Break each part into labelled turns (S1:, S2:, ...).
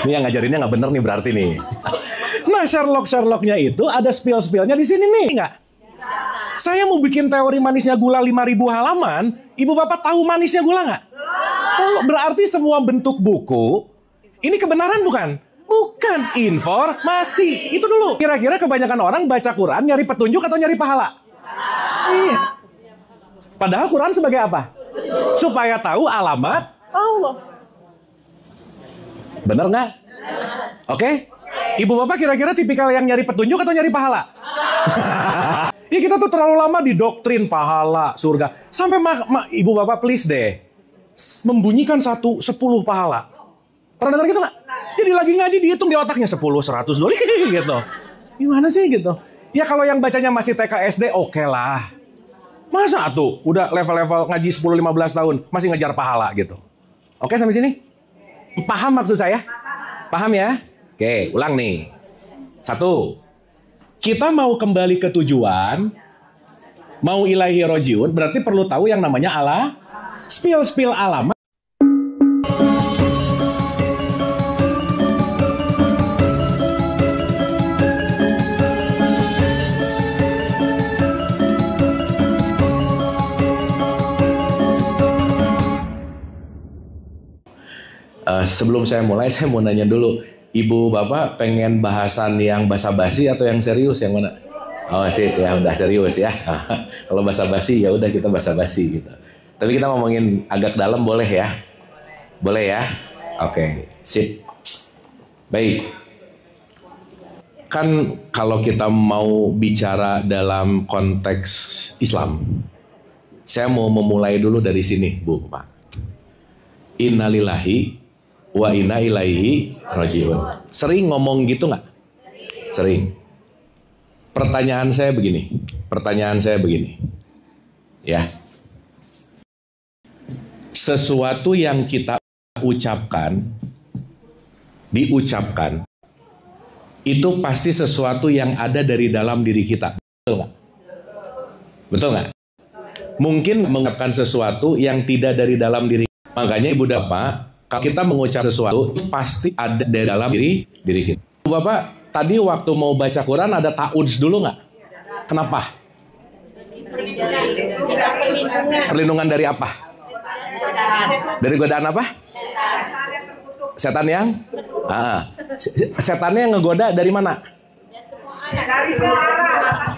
S1: Ini yang ngajarinnya nggak bener nih berarti nih. Nah, Sherlock-Sherlocknya itu ada spill-spillnya di sini nih, nggak? Saya mau bikin teori manisnya gula 5.000 halaman, ibu bapak tahu manisnya gula nggak? Oh, berarti semua bentuk buku, ini kebenaran bukan? Bukan, informasi. Itu dulu. Kira-kira kebanyakan orang baca Quran nyari petunjuk atau nyari pahala? Iya. Padahal Quran sebagai apa? Supaya tahu alamat Allah. Bener nggak? Oke? Ibu bapak kira-kira tipikal yang nyari petunjuk atau nyari pahala? Ya kita tuh terlalu lama didoktrin pahala, surga. Sampai ibu bapak please deh. Membunyikan 10 pahala. Pernah dengar gitu nggak? Jadi lagi ngaji dihitung di otaknya 10, 100, 200 gitu. Gimana sih gitu? Ya kalau yang bacanya masih TK SD oke lah. Masa tuh udah level-level ngaji 10-15 tahun masih ngejar pahala gitu. Oke sampai sini? Paham maksud saya? Paham ya? Oke, ulang nih. 1. Kita mau kembali ke tujuan, mau ilahi rojiun, berarti perlu tahu yang namanya Allah. Spill alamat. Sebelum saya mulai, saya mau nanya dulu. Ibu bapak pengen bahasan yang basa-basi atau yang serius, yang mana? Oh sip ya, udah serius ya. Kalau basa-basi ya udah kita basa-basi gitu. Tapi kita ngomongin agak dalam boleh ya? Boleh ya? Oke, sip. Baik. Kan kalau kita mau bicara dalam konteks Islam, saya mau memulai dulu dari sini, Bu, Pak. Innalillahi wa inna ilaihi rajiun. Sering ngomong gitu nggak? Sering. Pertanyaan saya begini. Ya. Sesuatu yang kita diucapkan, itu pasti sesuatu yang ada dari dalam diri kita. Betul nggak? Betul nggak? Mungkin mengucapkan sesuatu yang tidak dari dalam diri. Makanya Ibu Bapak, kalau kita mengucap sesuatu pasti ada dari dalam diri kita. Bapak, tadi waktu mau baca Quran ada ta'udz dulu nggak? Kenapa? Perlindungan dari apa? Dari godaan apa? Setan yang? Setannya yang ngegoda dari mana?
S2: Dari semua arah.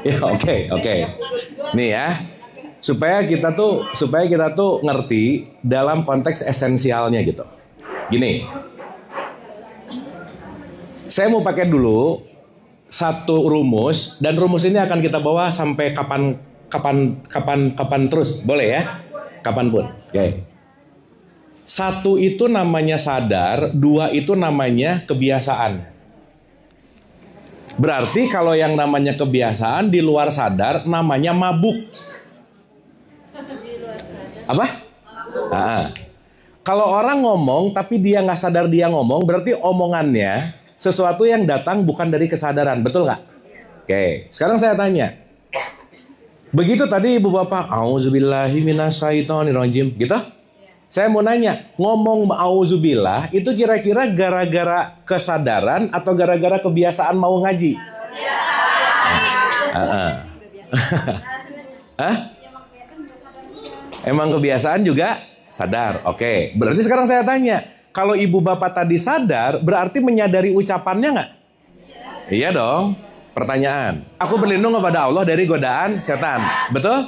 S1: Ya, oke. Nih ya. Supaya kita tuh ngerti dalam konteks esensialnya gitu. Gini. Saya mau pakai dulu satu rumus, dan rumus ini akan kita bawa sampai kapan terus, boleh ya? Kapanpun. Oke. 1 itu namanya sadar, 2 itu namanya kebiasaan. Berarti kalau yang namanya kebiasaan di luar sadar namanya mabuk. Apa? Kalau orang ngomong tapi dia nggak sadar dia ngomong, berarti omongannya sesuatu yang datang bukan dari kesadaran, betul nggak? Oke, sekarang saya tanya. Begitu tadi Ibu Bapak, auzubillahi minasyaitonirrajim, gitu? Saya mau nanya, ngomong auzubillah itu kira-kira gara-gara kesadaran atau gara-gara kebiasaan mau ngaji? Emang kebiasaan juga sadar. Oke, berarti sekarang saya tanya, kalau Ibu Bapak tadi sadar, berarti menyadari ucapannya nggak? Iya dong. Pertanyaan, aku berlindung kepada Allah dari godaan setan, betul?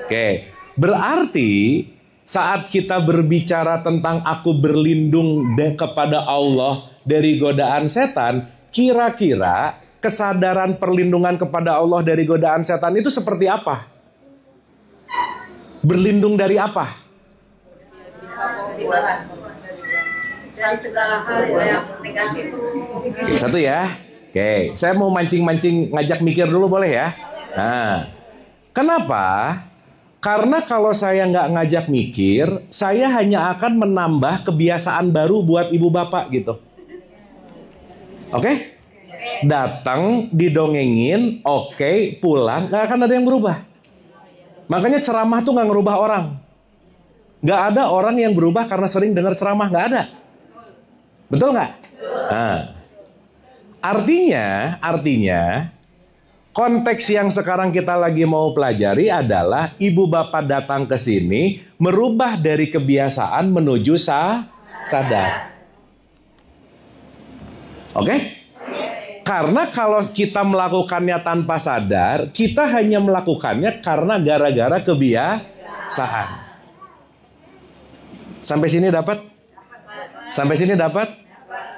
S1: Oke, berarti saat kita berbicara tentang aku berlindung kepada Allah dari godaan setan, kira-kira kesadaran perlindungan kepada Allah dari godaan setan itu seperti apa? Berlindung dari apa?
S2: Dari segala hal yang negatif.
S1: Satu ya. Oke, saya mau mancing-mancing ngajak mikir dulu boleh ya? Nah, kenapa? Karena kalau saya nggak ngajak mikir, saya hanya akan menambah kebiasaan baru buat ibu bapak gitu. Oke? Datang, didongengin, oke, pulang, nggak akan ada yang berubah. Makanya ceramah tuh nggak ngerubah orang. Nggak ada orang yang berubah karena sering dengar ceramah, nggak ada. Betul nggak? Nah, artinya konteks yang sekarang kita lagi mau pelajari adalah ibu bapak datang ke sini merubah dari kebiasaan menuju sadar. Oke? Karena kalau kita melakukannya tanpa sadar, kita hanya melakukannya karena gara-gara kebiasaan. Sampai sini dapat? Sampai sini dapat?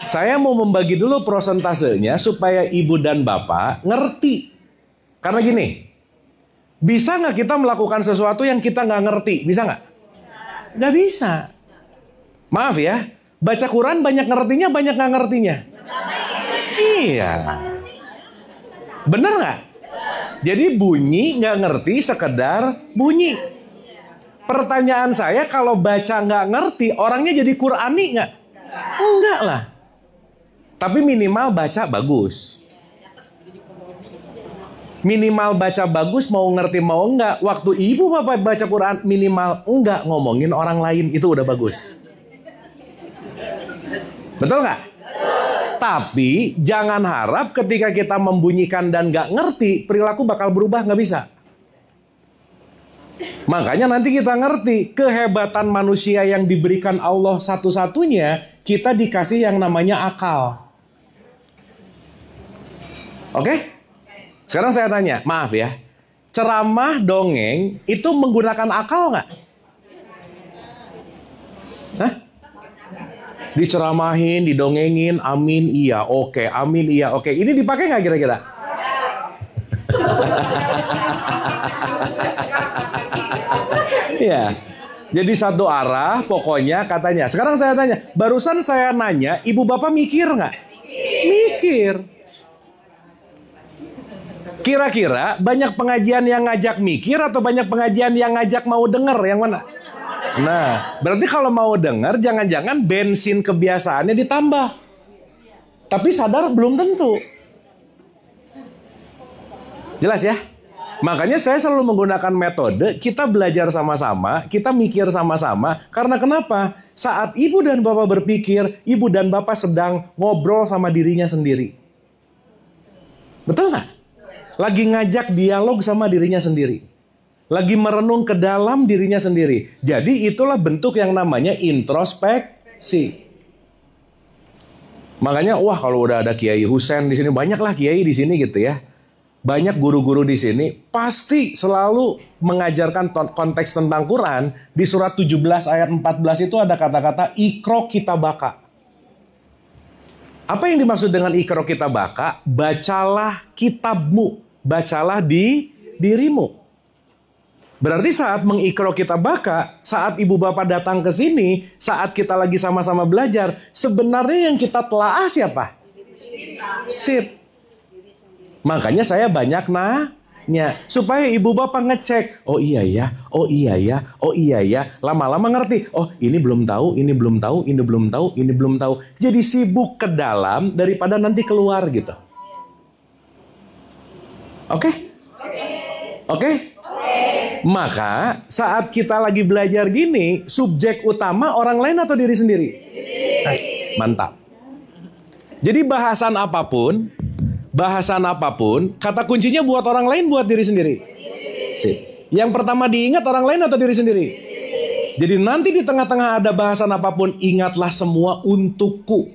S1: Saya mau membagi dulu prosentasenya supaya ibu dan bapak ngerti. Karena gini, bisa nggak kita melakukan sesuatu yang kita nggak ngerti? Bisa nggak? Nggak bisa. Maaf ya, baca Quran banyak ngertinya, banyak nggak ngertinya. Iya. Bener nggak? Jadi bunyi nggak ngerti sekedar bunyi. Pertanyaan saya, kalau baca nggak ngerti, orangnya jadi Qurani nggak? Enggak lah. Tapi minimal baca bagus. Minimal baca bagus, mau ngerti mau enggak. Waktu ibu bapak baca Quran, minimal enggak ngomongin orang lain, itu udah bagus. Betul nggak? Tapi jangan harap ketika kita membunyikan dan nggak ngerti, perilaku bakal berubah, nggak bisa. Makanya nanti kita ngerti kehebatan manusia yang diberikan Allah satu-satunya, kita dikasih yang namanya akal. Oke? Sekarang saya tanya, maaf ya, ceramah dongeng itu menggunakan akal nggak? Hah? Diceramahin, didongengin, amin iya, oke, amin iya, oke. Ini dipakai nggak kira-kira? Ya, jadi satu arah pokoknya katanya. Sekarang saya tanya, barusan saya nanya, ibu bapak mikir nggak? Mikir. Kira-kira banyak pengajian yang ngajak mikir atau banyak pengajian yang ngajak mau denger? Yang mana? Nah, berarti kalau mau denger, jangan-jangan bensin kebiasaannya ditambah. Tapi sadar belum tentu. Jelas ya? Makanya saya selalu menggunakan metode, kita belajar sama-sama, kita mikir sama-sama. Karena kenapa? Saat ibu dan bapak berpikir, ibu dan bapak sedang ngobrol sama dirinya sendiri. Betul nggak? Lagi ngajak dialog sama dirinya sendiri. Lagi merenung ke dalam dirinya sendiri. Jadi itulah bentuk yang namanya introspeksi. Makanya wah kalau udah ada Kiai Husain di sini, banyaklah kiai di sini gitu ya. Banyak guru-guru di sini pasti selalu mengajarkan konteks tentang Quran. Di surat 17 ayat 14 itu ada kata-kata ikro kita baka. Apa yang dimaksud dengan ikro kita baka? Bacalah kitabmu, bacalah di dirimu. Berarti saat mengikro kita baka, saat ibu bapak datang ke sini, saat kita lagi sama-sama belajar, sebenarnya yang kita telaah siapa? Sip. Makanya saya banyak nanya, supaya ibu bapak ngecek, oh iya ya, oh iya ya, oh iya ya, lama-lama ngerti, oh ini belum tahu, ini belum tahu, ini belum tahu, ini belum tahu. Jadi sibuk ke dalam daripada nanti keluar gitu. Oke? Oke? Maka saat kita lagi belajar gini, subjek utama orang lain atau diri sendiri? Mantap. Jadi bahasan apapun, kata kuncinya buat orang lain, buat diri sendiri. Sip. Yang pertama diingat orang lain atau diri sendiri? Jadi nanti di tengah-tengah ada bahasan apapun, ingatlah semua untukku.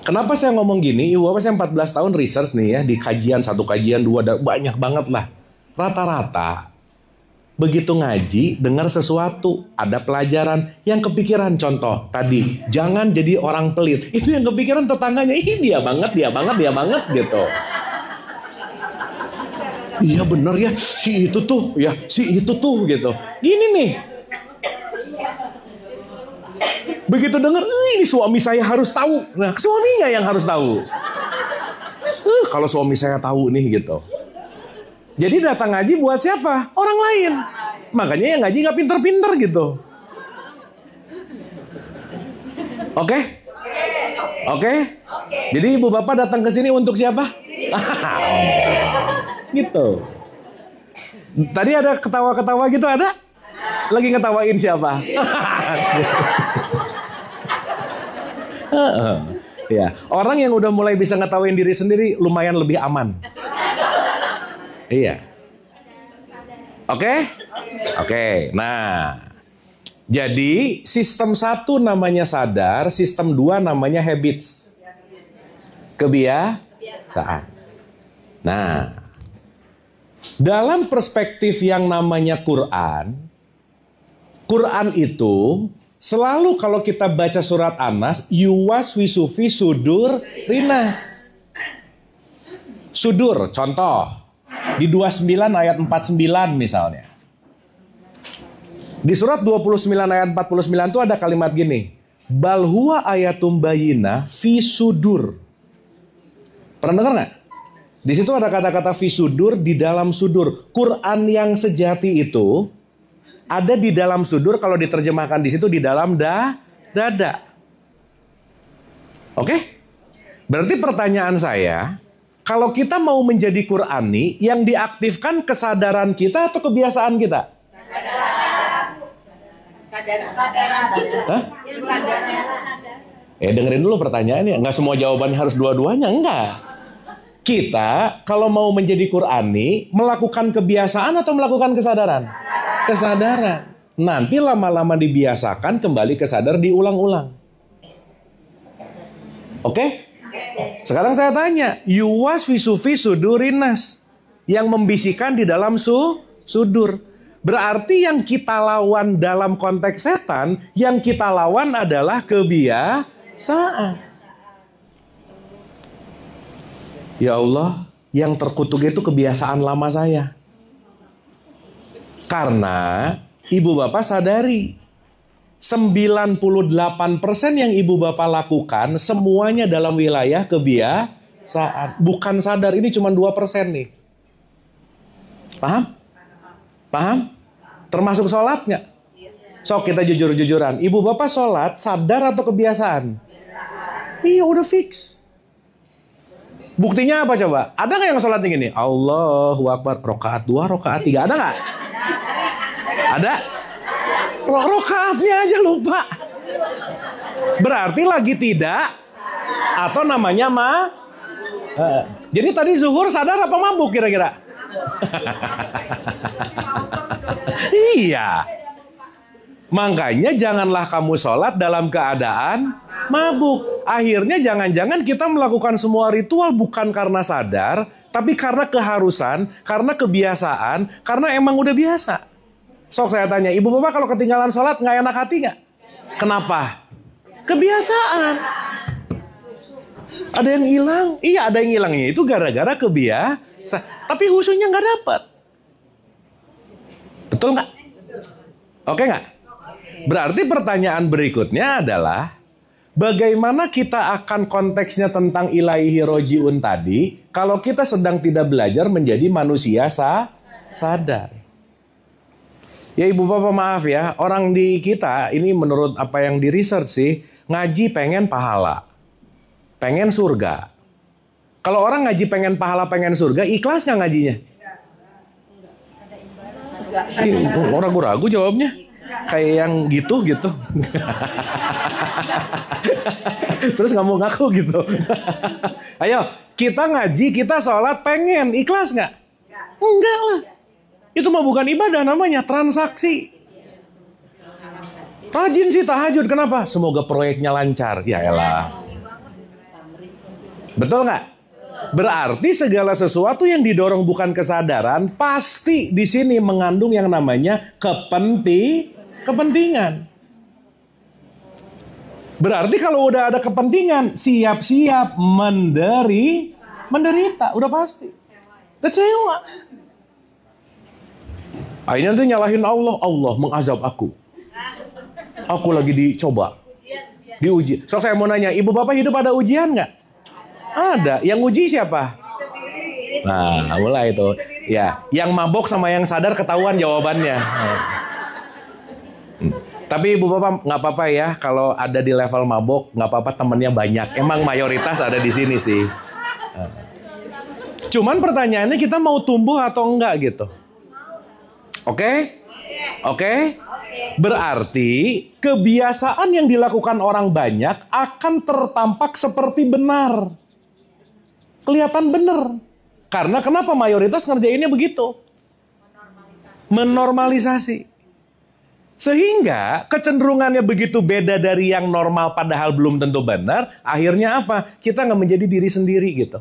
S1: Kenapa saya ngomong gini? Ibu bapak saya 14 tahun research nih ya, di kajian, satu kajian, dua, banyak banget lah. Rata-rata begitu ngaji, dengar sesuatu, ada pelajaran yang kepikiran. Contoh tadi, jangan jadi orang pelit. Itu yang kepikiran tetangganya, ih dia banget gitu. Iya bener ya, si itu tuh gitu. Gini nih. Begitu dengar, ini suami saya harus tahu. Nah, suaminya yang harus tahu. Kalau suami saya tahu nih gitu. Jadi datang ngaji buat siapa? Orang lain. Makanya yang ngaji nggak pinter-pinter gitu. Oke? Oke? Jadi ibu bapak datang ke sini untuk siapa? Gitu. Tadi ada ketawa-ketawa gitu ada? Lagi ngetawain siapa? Ya, orang yang udah mulai bisa ngetawain diri sendiri lumayan lebih aman. Iya. Oke? Oke. Nah, jadi sistem 1 namanya sadar, sistem 2 namanya habits. Kebiasaan. Nah, dalam perspektif yang namanya Quran itu selalu kalau kita baca surat An-Nas, yuwas wisufi sudur rinas. Sudur, contoh, di 29 ayat 49 misalnya. Di surat 29 ayat 49 itu ada kalimat gini, bal huwa ayatum bayyinah fi sudur. Pernah dengar nggak? Di situ ada kata-kata fi sudur, di dalam sudur. Quran yang sejati itu ada di dalam sudur, kalau diterjemahkan di situ di dalam dada. Oke? Berarti pertanyaan saya, kalau kita mau menjadi Qurani, yang diaktifkan kesadaran kita atau kebiasaan kita? Hah? Dengerin dulu pertanyaannya. Nggak semua jawabannya harus dua-duanya, enggak. Kita kalau mau menjadi Qurani, melakukan kebiasaan atau melakukan kesadaran? Kesadaran. Nanti lama-lama dibiasakan, kembali kesadar, diulang-ulang. Oke? Sekarang saya tanya, yuwas wisufi sudurinas, yang membisikkan di dalam sudur. Berarti yang kita lawan dalam konteks setan, yang kita lawan adalah kebiasaan. Ya Allah, yang terkutuk itu kebiasaan lama saya. Karena ibu bapak sadari, 98% yang ibu bapak lakukan semuanya dalam wilayah kebiasaan. Bukan sadar, ini cuma 2% nih. Paham? Paham? Termasuk sholatnya. Sok kita jujur-jujuran. Ibu bapak sholat sadar atau kebiasaan? Iya, udah fix. Buktinya apa coba? Ada nggak yang sholat yang gini? Allahu Akbar, rokaat 2, rokaat 3. Ada nggak? Ada? Rokaatnya aja lupa. Berarti lagi tidak, atau namanya jadi tadi zuhur sadar apa mabuk kira-kira? Iya. Makanya janganlah kamu sholat dalam keadaan mabuk. Akhirnya jangan-jangan kita melakukan semua ritual bukan karena sadar, tapi karena keharusan, karena kebiasaan, karena emang udah biasa. Sok saya tanya, ibu bapak kalau ketinggalan sholat nggak enak hati nggak? Kenapa? Kebiasaan. Ada yang hilang? Iya, ada yang hilangnya itu gara-gara kebiasaan. Tapi khususnya nggak dapat. Betul nggak? Oke nggak? Berarti pertanyaan berikutnya adalah, bagaimana kita akan konteksnya tentang ilaihi rojiun tadi, kalau kita sedang tidak belajar menjadi manusia sadar. Ya ibu bapak maaf ya, orang di kita ini menurut apa yang di research sih, ngaji pengen pahala, pengen surga. Kalau orang ngaji pengen pahala, pengen surga, ikhlas nggak ngajinya? Orang ragu-ragu jawabnya. Kayak yang gitu. Terus nggak mau ngaku gitu. Ayo, kita ngaji, kita sholat, pengen. Ikhlas nggak? Enggak lah. Itu mah bukan ibadah, namanya transaksi. Rajin sih tahajud, kenapa? Semoga proyeknya lancar. Ya elah. Betul nggak? Berarti segala sesuatu yang didorong bukan kesadaran, pasti di sini mengandung yang namanya kepentingan. Berarti kalau udah ada kepentingan, siap-siap menderita, udah pasti. Kecewa. Akhirnya nanti nyalahin Allah, Allah mengazab aku. Aku lagi dicoba, diuji. So saya mau nanya, ibu bapak hidup ada ujian nggak? Ada. Yang uji siapa? Nah, mulai itu. Ya, yang mabok sama yang sadar ketahuan jawabannya. Tapi ibu bapak nggak apa-apa ya kalau ada di level mabok, nggak apa-apa, temennya banyak. Emang mayoritas ada di sini sih. Cuman pertanyaannya kita mau tumbuh atau enggak gitu. Oke? Berarti kebiasaan yang dilakukan orang banyak akan tertampak seperti benar. Kelihatan benar. Karena kenapa mayoritas ngerjainnya begitu? Menormalisasi. Sehingga kecenderungannya begitu beda dari yang normal padahal belum tentu benar. Akhirnya apa? Kita nggak menjadi diri sendiri gitu.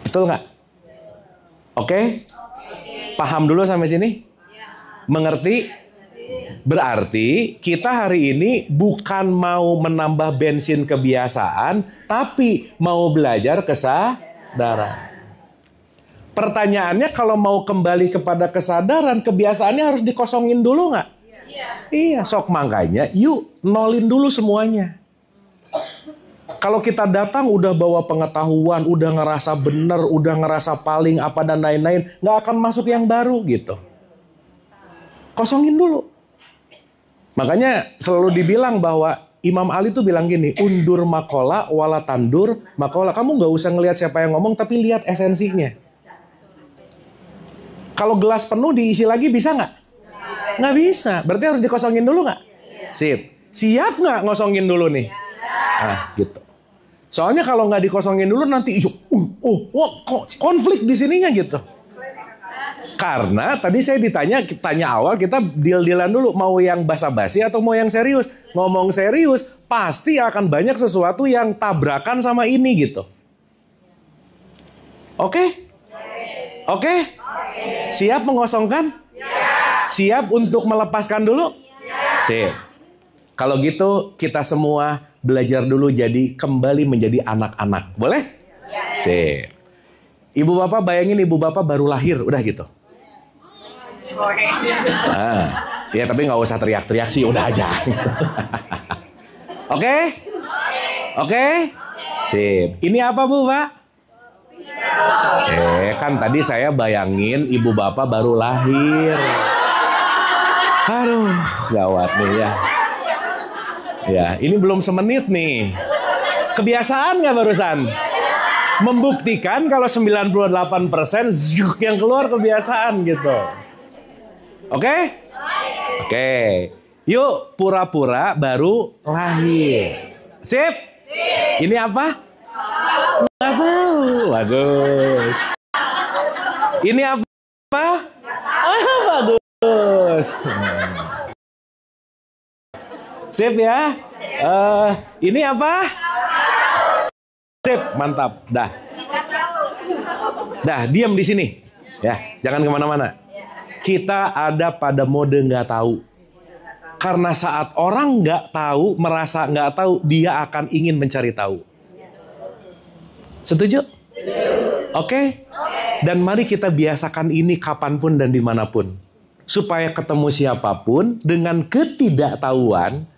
S1: Betul nggak? Oke? Paham dulu sampai sini? Mengerti? Berarti kita hari ini bukan mau menambah bensin kebiasaan, tapi mau belajar kesadaran. Pertanyaannya kalau mau kembali kepada kesadaran, kebiasaannya harus dikosongin dulu nggak? Iya, sok makanya yuk nolin dulu semuanya. Kalau kita datang udah bawa pengetahuan, udah ngerasa bener, udah ngerasa paling apa dan lain-lain, nggak akan masuk yang baru gitu. Kosongin dulu. Makanya selalu dibilang bahwa Imam Ali tuh bilang gini, undur makola wala tandur makola. Kamu nggak usah ngelihat siapa yang ngomong, tapi lihat esensinya. Kalau gelas penuh diisi lagi bisa nggak? Nggak bisa. Berarti harus dikosongin dulu nggak? Sip. Siap nggak ngosongin dulu nih? Nah, gitu. Soalnya kalau nggak dikosongin dulu nanti konflik di sininya gitu. Karena tadi saya tanya awal kita deal-dealan dulu mau yang basa-basi atau mau yang serius. Ngomong serius pasti akan banyak sesuatu yang tabrakan sama ini gitu. Oke? Oke? Siap mengosongkan? Siap untuk melepaskan dulu? Sip. Kalau gitu kita semua belajar dulu jadi kembali menjadi anak-anak. Boleh? Sip. Ibu bapak bayangin ibu bapak baru lahir, udah gitu. Nah, ya tapi nggak usah teriak-teriak sih, udah aja. Oke? Oke? Sip. Ini apa Bu, Pak? Kan tadi saya bayangin ibu bapak baru lahir. Aduh, gawat nih ya. Ya, ini belum semenit nih. Kebiasaan nggak barusan? Membuktikan kalau 98% yang keluar kebiasaan gitu. Oke? Oke. Yuk pura-pura baru lahir. Sip? Ini apa? Nggak tahu. Bagus. Ini apa? Bagus. Sip ya? Ini apa? Sip, mantap. Dah. Diam di sini. Ya, jangan kemana-mana. Kita ada pada mode nggak tahu. Karena saat orang nggak tahu, merasa nggak tahu, dia akan ingin mencari tahu. Setuju? Oke? Dan mari kita biasakan ini kapanpun dan dimanapun. Supaya ketemu siapapun, dengan ketidaktahuan,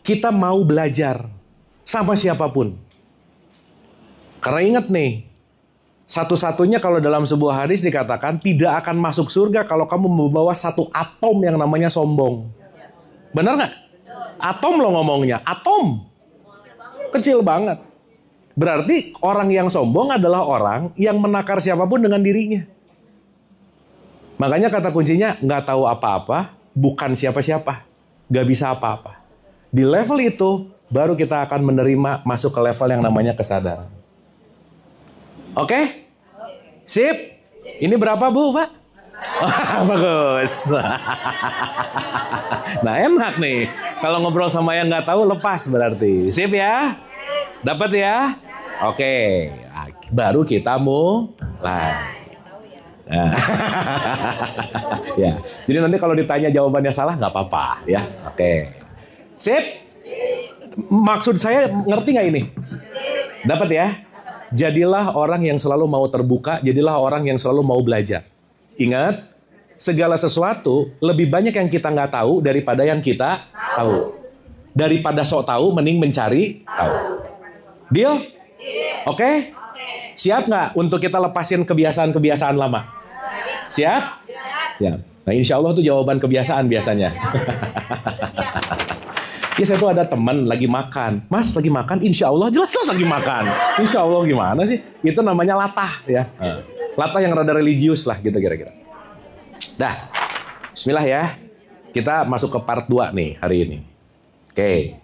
S1: kita mau belajar sama siapapun. Karena ingat nih, satu-satunya kalau dalam sebuah hadis dikatakan tidak akan masuk surga kalau kamu membawa satu atom yang namanya sombong. Benar nggak? Atom lo ngomongnya, atom. Kecil banget. Berarti orang yang sombong adalah orang yang menakar siapapun dengan dirinya. Makanya kata kuncinya nggak tahu apa-apa, bukan siapa-siapa, nggak bisa apa-apa. Di level itu baru kita akan menerima masuk ke level yang namanya kesadaran. Oke? Sip? Ini berapa Bu, Pak? Bagus. Nah enak nih. Kalau ngobrol sama yang nggak tahu lepas berarti. Sip ya? Dapat ya? Oke. Baru kita mulai. Nah. Ya. Jadi nanti kalau ditanya jawabannya salah nggak apa-apa ya. Oke. Sip? Maksud saya ngerti nggak ini? Dapat ya? Jadilah orang yang selalu mau terbuka, jadilah orang yang selalu mau belajar. Ingat, segala sesuatu lebih banyak yang kita nggak tahu daripada yang kita tahu. Daripada sok tahu, mending mencari tahu. Deal? Oke? Siap nggak untuk kita lepasin kebiasaan-kebiasaan lama? Siap? Ya. Nah insya Allah tuh jawaban kebiasaan biasanya. Ya saya tuh ada teman lagi makan. Mas lagi makan? Insya Allah jelas-jelas lagi makan. Insya Allah gimana sih? Itu namanya latah ya. Latah yang rada religius lah gitu kira-kira. Dah. Bismillah ya. Kita masuk ke part 2 nih hari ini. Oke.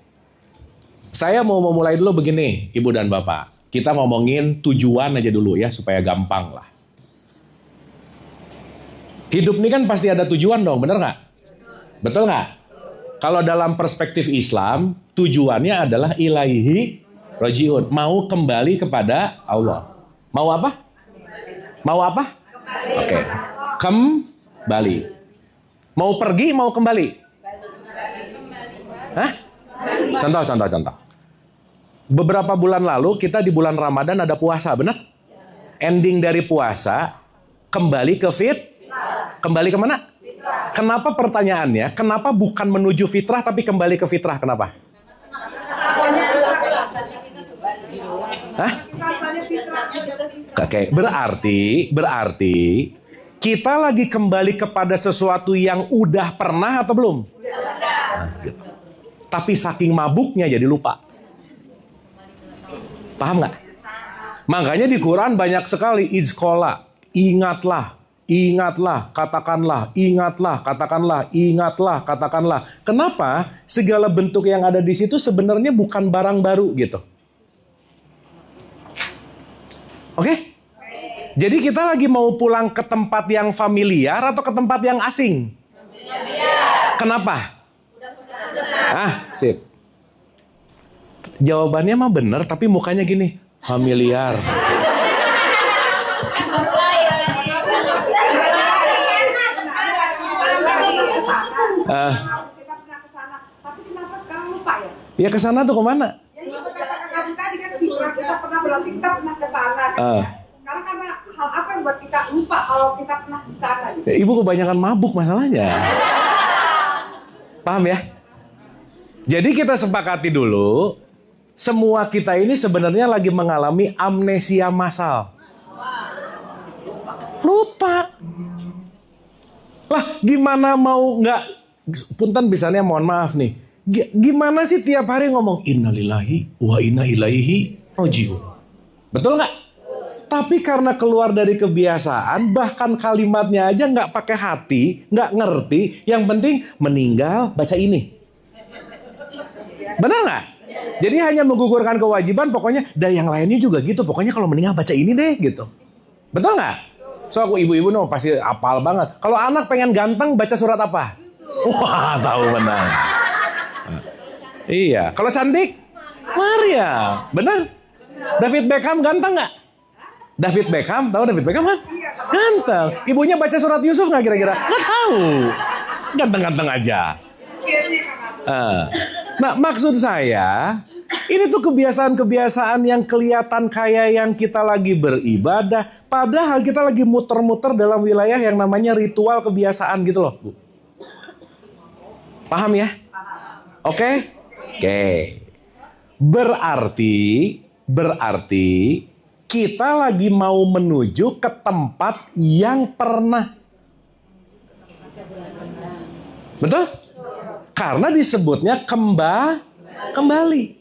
S1: Saya mau memulai dulu begini, Ibu dan Bapak. Kita ngomongin tujuan aja dulu ya, supaya gampang lah. Hidup ini kan pasti ada tujuan dong, bener nggak? Betul nggak? Kalau dalam perspektif Islam, tujuannya adalah ilaihi rojiun. Mau kembali kepada Allah. Mau apa? Mau apa? Oke. Kembali. Mau pergi, mau kembali? Hah? Contoh. Beberapa bulan lalu kita di bulan Ramadan ada puasa, benar? Ending dari puasa, kembali ke kembali kemana? Kenapa pertanyaannya? Kenapa bukan menuju fitrah tapi kembali ke fitrah? Kenapa? Hah? Oke, berarti kita lagi kembali kepada sesuatu yang udah pernah atau belum? Nah, gitu. Tapi saking mabuknya jadi lupa. Paham nggak? Makanya di Quran banyak sekali izkola, ingatlah, katakanlah, katakanlah. Kenapa? Segala bentuk yang ada di situ sebenarnya bukan barang baru gitu. Oke? Jadi kita lagi mau pulang ke tempat yang familiar atau ke tempat yang asing? Familiar. Kenapa? Sip. Jawabannya mah bener, tapi mukanya gini, familiar.
S2: Tapi kenapa sekarang lupa ya?
S1: Ya kesana tuh kemana?
S2: Ya itu kata-kata tadi kan kita pernah berarti kita pernah ke sana. Karena hal apa yang buat kita lupa kalau kita pernah di sana? Gitu?
S1: Ya, Ibu kebanyakan mabuk masalahnya. Paham ya? Jadi kita sepakati dulu, semua kita ini sebenarnya lagi mengalami amnesia massal. Lupa. Lah gimana mau nggak? Punten bisanya mohon maaf nih. Gimana sih tiap hari ngomong innalillahi wa inna ilaihi rojiun? Betul nggak? Tapi karena keluar dari kebiasaan, bahkan kalimatnya aja nggak pakai hati, nggak ngerti. Yang penting meninggal baca ini. Benar nggak? Jadi hanya menggugurkan kewajiban, pokoknya dan yang lainnya juga gitu. Pokoknya kalau meninggal baca ini deh gitu. Betul nggak? So aku ibu-ibu pasti apal banget. Kalau anak pengen ganteng baca surat apa? Wah tahu benar. Iya. Kalau cantik? Maria. Benar? David Beckham ganteng nggak? David Beckham, tahu David Beckham kan? Ganteng. Ibunya baca surat Yusuf nggak kira-kira? Nggak tahu. Ganteng-ganteng aja. Nah, maksud saya, ini tuh kebiasaan-kebiasaan yang kelihatan kayak yang kita lagi beribadah, padahal kita lagi muter-muter dalam wilayah yang namanya ritual kebiasaan gitu loh, Bu. Paham ya? Oke? Berarti kita lagi mau menuju ke tempat yang pernah. Betul? Karena disebutnya kembali.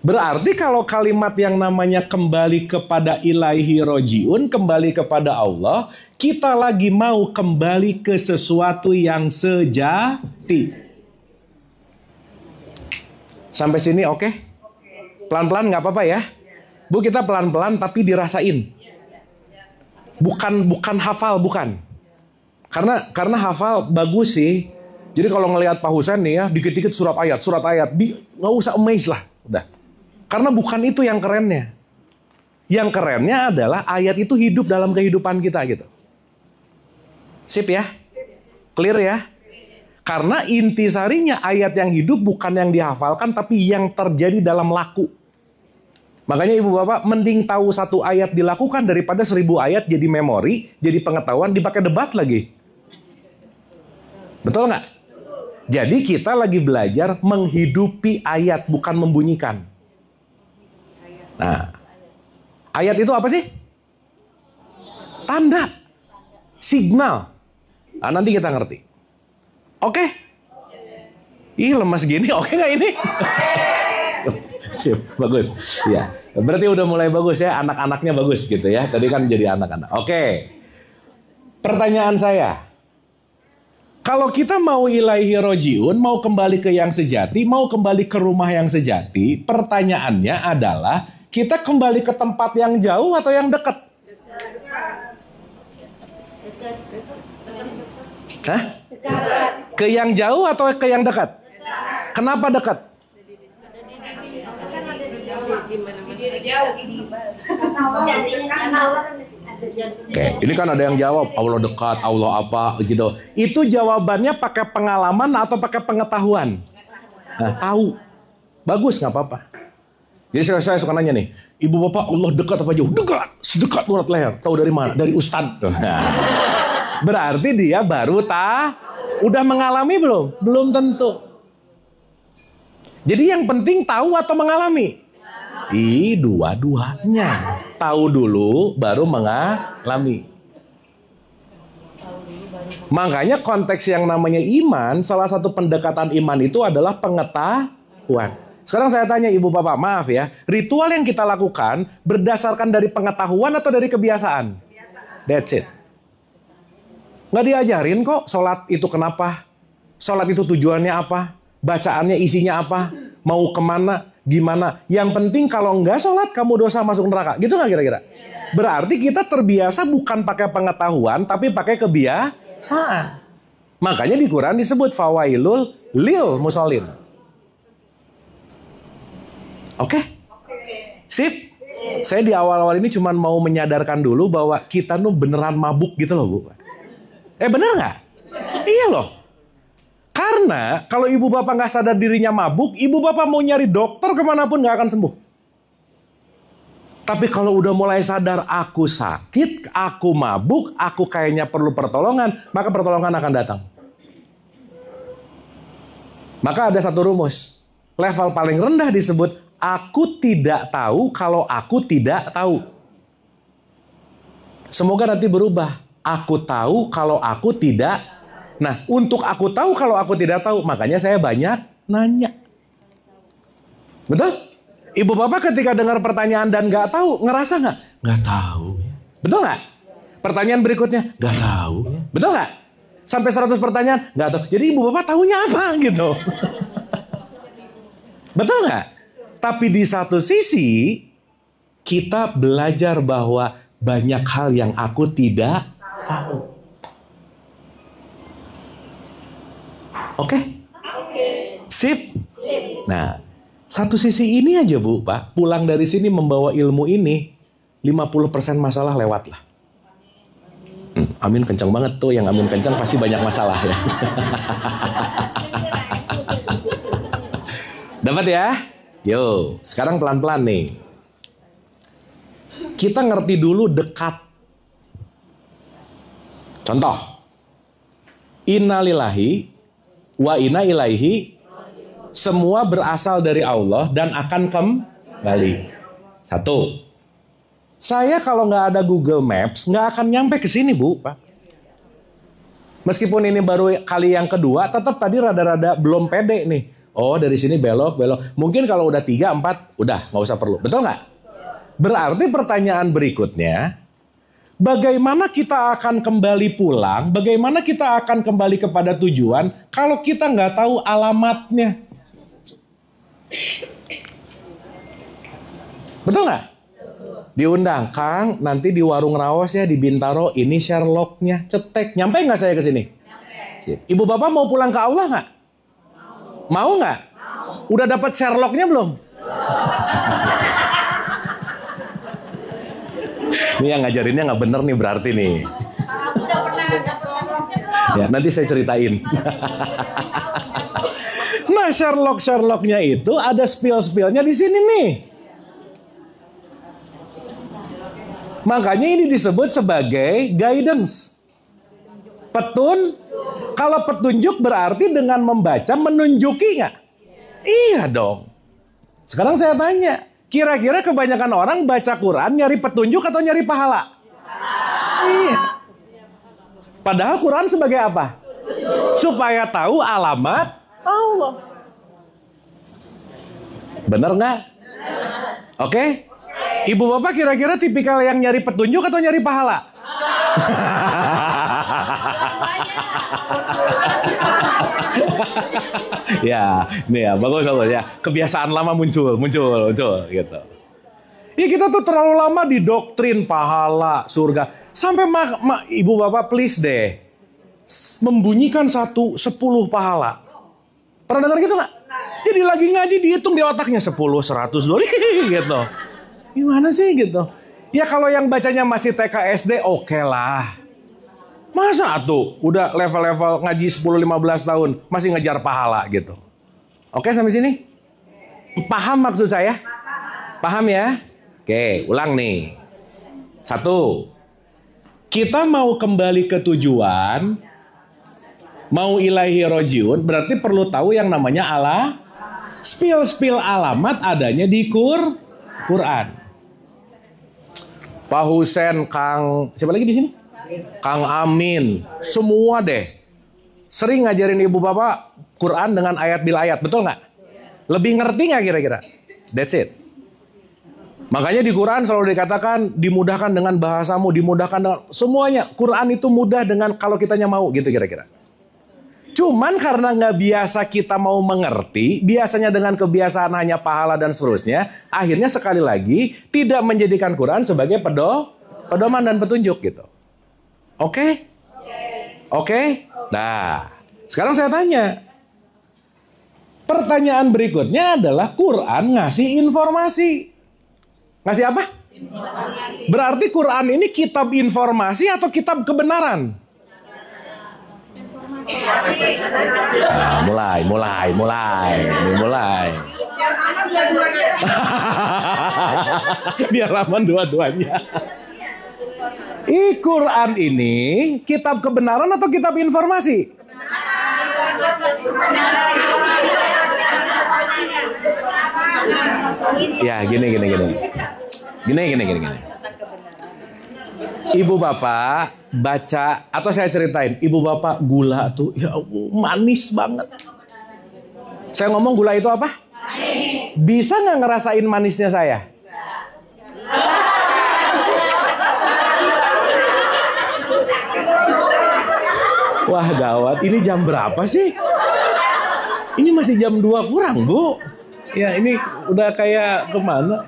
S1: Berarti kalau kalimat yang namanya kembali kepada ilaihi rojiun, kembali kepada Allah, kita lagi mau kembali ke sesuatu yang sejati. Sampai sini oke? Pelan-pelan nggak apa-apa ya? Bu, kita pelan-pelan tapi dirasain. Bukan hafal, bukan. Karena hafal bagus sih. Jadi kalau ngelihat Pak Husain nih ya, dikit-dikit surat ayat, nggak usah amazed lah, udah. Karena bukan itu yang kerennya. Yang kerennya adalah ayat itu hidup dalam kehidupan kita gitu. Sip ya? Clear ya? Karena intisarinya ayat yang hidup bukan yang dihafalkan, tapi yang terjadi dalam laku. Makanya ibu bapak mending tahu satu ayat dilakukan daripada 1000 ayat jadi memori, jadi pengetahuan, dipakai debat lagi. Betul nggak? Jadi kita lagi belajar menghidupi ayat, bukan membunyikan. Nah, ayat itu apa sih? Tanda, signal. Nah, nanti kita ngerti. Oke? Ih, lemas gini, oke nggak ini? Sip, bagus. Ya, berarti udah mulai bagus ya, anak-anaknya bagus gitu ya. Tadi kan jadi anak-anak. Oke. Pertanyaan saya, Kalau kita mau ilaihi rojiun, mau kembali ke yang sejati, mau kembali ke rumah yang sejati, pertanyaannya adalah kita kembali ke tempat yang jauh atau yang dekat? Hah? Ke yang jauh atau ke yang dekat? Kenapa dekat? Oke, ini kan ada yang jawab Allah dekat, Allah apa gitu. Itu jawabannya pakai pengalaman atau pakai pengetahuan? Nah, tahu. Bagus, nggak apa-apa. Jadi saya suka nanya nih, ibu bapak Allah dekat apa jauh? Dekat, sedekat urat leher. Tahu dari mana? Dari ustadz. Nah, berarti dia baru udah mengalami belum? Belum tentu. Jadi yang penting tahu atau mengalami? Dua-duanya. Tahu dulu baru mengalami. Makanya konteks yang namanya iman, salah satu pendekatan iman itu adalah pengetahuan. Sekarang saya tanya ibu bapak, maaf ya, ritual yang kita lakukan berdasarkan dari pengetahuan atau dari kebiasaan? That's it. Nggak diajarin kok sholat itu kenapa, sholat itu tujuannya apa, bacaannya isinya apa, mau kemana, gimana. Yang penting kalau nggak sholat kamu dosa masuk neraka. Gitu nggak kira-kira? Berarti kita terbiasa bukan pakai pengetahuan tapi pakai kebiasaan. Makanya di Quran disebut fawailul lil musallin. Oke? Sip? Saya di awal-awal ini cuma mau menyadarkan dulu bahwa kita tuh beneran mabuk gitu loh Bu. Bener nggak? Iya loh. Karena kalau ibu bapak nggak sadar dirinya mabuk, ibu bapak mau nyari dokter kemanapun nggak akan sembuh. Tapi kalau udah mulai sadar aku sakit, aku mabuk, aku kayaknya perlu pertolongan, maka pertolongan akan datang. Maka ada satu rumus. Level paling rendah disebut aku tidak tahu kalau aku tidak tahu. Semoga nanti berubah. Aku tahu kalau aku tidak. Nah, untuk aku tahu kalau aku tidak tahu, makanya saya banyak nanya. Betul? Ibu bapak ketika dengar pertanyaan dan nggak tahu, ngerasa nggak? Nggak tahu. Betul nggak? Pertanyaan berikutnya, nggak tahu. Betul nggak? Sampai 100 pertanyaan, nggak tahu. Jadi ibu bapak tahunya apa gitu? Betul nggak? Tapi di satu sisi, kita belajar bahwa banyak hal yang aku tidak tahu. Oke? Sip? Nah, satu sisi ini aja Bu, Pak. Pulang dari sini membawa ilmu ini, 50% masalah lewat lah. Amin kencang banget tuh. Yang amin kencang pasti banyak masalah ya. Dapat ya? Yo, sekarang pelan-pelan nih. Kita ngerti dulu dekat. Contoh. Innalillahi wa inna ilaihi, semua berasal dari Allah dan akan kembali. Satu. Saya kalau nggak ada Google Maps nggak akan nyampe ke sini Bu, Pak. Meskipun ini baru kali yang kedua, tetap tadi rada-rada belum pede nih. Oh dari sini belok. Mungkin kalau udah 3, 4, udah nggak usah perlu. Betul nggak? Berarti pertanyaan berikutnya, bagaimana kita akan kembali pulang? Bagaimana kita akan kembali kepada tujuan kalau kita nggak tahu alamatnya? Betul nggak? Diundang, Kang, nanti di warung Raos ya di Bintaro, ini Sherlocknya, cetek. Nyampe nggak saya ke sini? Ibu bapak mau pulang ke Allah nggak? Mau nggak? Udah dapat Sherlocknya belum? Ini yang ngajarinnya nggak bener nih berarti nih.
S2: Udah pernah dapat Sherlocknya belum?
S1: Ya, nanti saya ceritain. Nah, Sherlocknya itu ada spill-spillnya di sini nih. Makanya ini disebut sebagai guidance. Kalau petunjuk berarti dengan membaca menunjuki nggak? Iya dong. Sekarang saya tanya, kira-kira kebanyakan orang baca Quran nyari petunjuk atau nyari pahala? Iya. Padahal Quran sebagai apa? Supaya tahu alamat Allah. Bener nggak? Oke? Ibu bapak kira-kira tipikal yang nyari petunjuk atau nyari pahala? Ya, nih ya, bagus ya. Kebiasaan lama muncul gitu. Ya kita tuh terlalu lama didoktrin pahala, surga. Sampai ibu bapak please deh, membunyikan 10 pahala. Pernah dengar gitu nggak? Jadi lagi ngaji dihitung di otaknya 10, 100, 200 gitu. Gimana sih gitu? Ya kalau yang bacanya masih TK SD oke lah. Masa tuh udah level-level ngaji 10-15 tahun masih ngejar pahala gitu. Oke sampai sini? Paham maksud saya? Paham ya? Oke, ulang nih. 1. Kita mau kembali ke tujuan, mau ilahi rojiun, berarti perlu tahu yang namanya spill alamat adanya di Quran. Pak Husen, Kang, siapa lagi di sini? Kang Amin, semua deh sering ngajarin ibu bapak Quran dengan ayat bil ayat, betul nggak? Lebih ngerti nggak kira-kira? That's it. Makanya di Quran selalu dikatakan dimudahkan dengan bahasamu, dimudahkan dengan semuanya. Quran itu mudah dengan kalau kitanya mau gitu kira-kira. Cuman karena nggak biasa kita mau mengerti, biasanya dengan kebiasaan hanya pahala dan seterusnya, akhirnya sekali lagi tidak menjadikan Quran sebagai pedoman dan petunjuk gitu. Oke? Oke? Nah, sekarang saya tanya. Pertanyaan berikutnya adalah Quran ngasih informasi. Ngasih apa? Informasi. Berarti Quran ini kitab informasi atau kitab kebenaran? Nah, mulai. Biar aman dua-duanya. Quran ini kitab kebenaran atau kitab informasi? Ya, gini. Ibu bapak baca atau saya ceritain, ibu bapak gula tuh ya Allah, manis banget. Saya ngomong gula itu apa? Manis. Bisa nggak ngerasain manisnya saya? Wah gawat, ini jam berapa sih? Ini masih jam 2 kurang, Bu. Ya ini udah kayak kemana?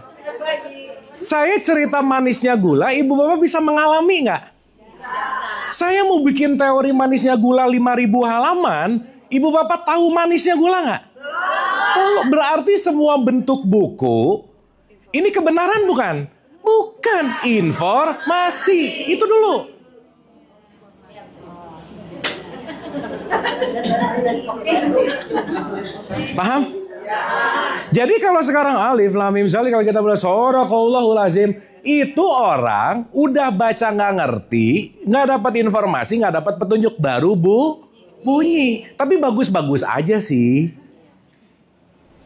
S1: Saya cerita manisnya gula, ibu bapak bisa mengalami nggak? Saya mau bikin teori manisnya gula 5.000 halaman, ibu bapak tahu manisnya gula nggak? Berarti semua bentuk buku, ini kebenaran bukan? Bukan, informasi. Itu dulu. Paham? Jadi kalau sekarang alif lam mim misalnya kalau kita bilang shadaqallahul azim, itu orang udah baca nggak ngerti, nggak dapat informasi, nggak dapat petunjuk, baru bunyi. Tapi bagus-bagus aja sih.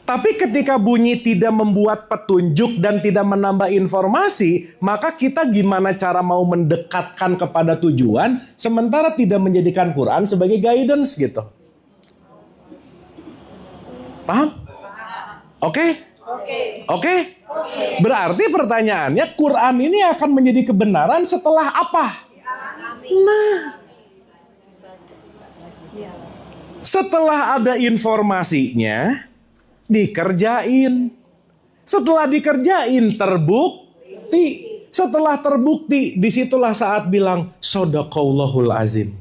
S1: Tapi ketika bunyi tidak membuat petunjuk dan tidak menambah informasi, maka kita gimana cara mau mendekatkan kepada tujuan sementara tidak menjadikan Quran sebagai guidance gitu. Paham? Oke? Oke? Berarti pertanyaannya Quran ini akan menjadi kebenaran setelah apa? Nah, setelah ada informasinya, dikerjain. Setelah dikerjain, terbukti. Setelah terbukti, disitulah saat bilang, shadaqallahul azim.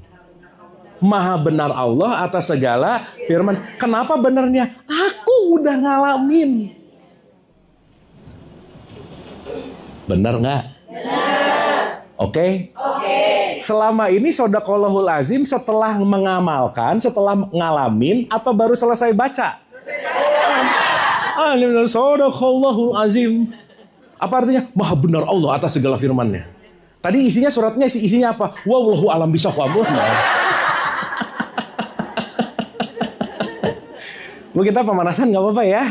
S1: Maha benar Allah atas segala firman. Kenapa benarnya? Aku udah ngalamin. Benar nggak? Benar. Oke? Selama ini shadaqallahul azim setelah mengamalkan, setelah ngalamin, atau baru selesai baca? Shadaqallahul azim. Apa artinya? Maha benar Allah atas segala firman-Nya. Tadi isinya suratnya isinya apa? Wallahu a'lam bishawab. Bu kita pemanasan nggak apa-apa ya.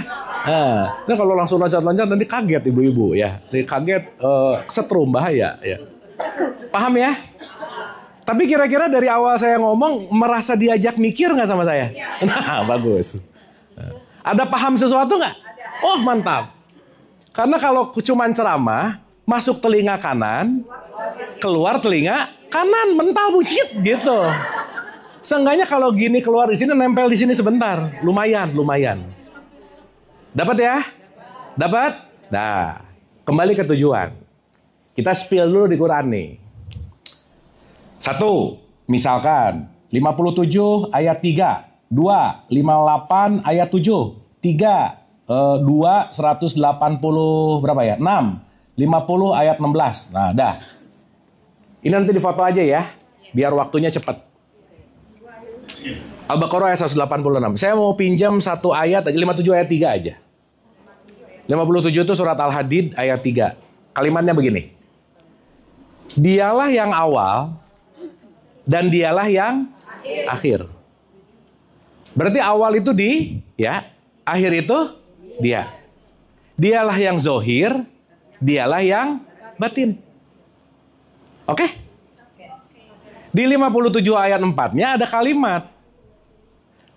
S1: Nah kalau langsung loncat-loncat nanti kaget ibu-ibu ya. Nanti kaget setrum bahaya ya. Paham ya? Tapi kira-kira dari awal saya ngomong merasa diajak mikir nggak sama saya? Nah bagus. Ada paham sesuatu nggak? Oh mantap. Karena kalau cuman ceramah masuk telinga kanan, keluar telinga kanan, mental bullshit gitu. Seenggaknya kalau gini keluar di sini, nempel di sini sebentar, lumayan. Dapat ya? Dapat? Nah, kembali ke tujuan. Kita spill dulu di Quran nih. 1, misalkan 57 ayat 3, 2, 58 ayat 7, 3, 2, 180 berapa ya? 6, 50 ayat 16. Nah, dah. Ini nanti difoto aja ya, biar waktunya cepat. Al-Baqarah ayat 186. Saya mau pinjam satu ayat aja, 57 ayat 3 aja. 57 itu surat Al-Hadid ayat 3. Kalimatnya begini. Dialah yang awal dan dialah yang akhir. Berarti awal itu ya, akhir itu dia. Dialah yang zohir, dialah yang batin. Oke? Di 57 ayat 4-nya ada kalimat.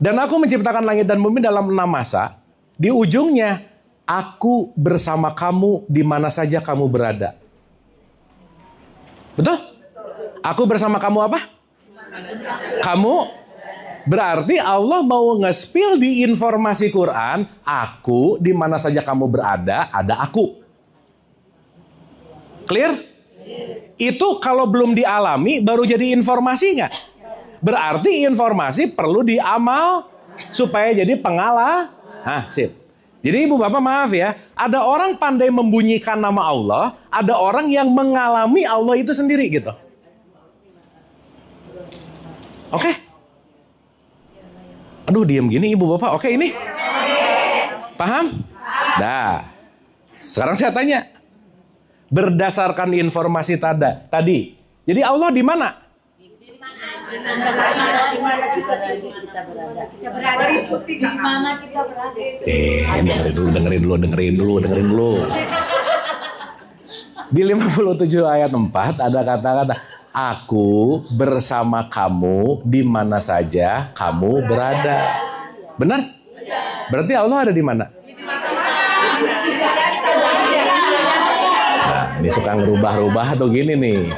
S1: Dan aku menciptakan langit dan bumi dalam 6 masa. Di ujungnya, aku bersama kamu di mana saja kamu berada. Betul? Aku bersama kamu apa? Kamu berarti Allah mau nge-spill di informasi Quran, aku di mana saja kamu berada, ada aku. Clear? Itu kalau belum dialami baru jadi informasi nggak? Berarti informasi perlu diamal supaya jadi pengalaman. Sip. Jadi ibu bapak maaf ya, ada orang pandai membunyikan nama Allah, ada orang yang mengalami Allah itu sendiri gitu. Oke? Aduh diem gini ibu bapak, oke ini? Paham? Dah. Sekarang saya tanya. Berdasarkan informasi tadi. Jadi Allah di mana?
S3: Di mana kita berada. Di mana kita berada.
S1: Dengerin dulu. Di 57 ayat 4 ada kata-kata, aku bersama kamu di mana saja kamu berada. Benar? Berarti Allah ada di mana? Nah, ini suka ngerubah-rubah atau gini nih.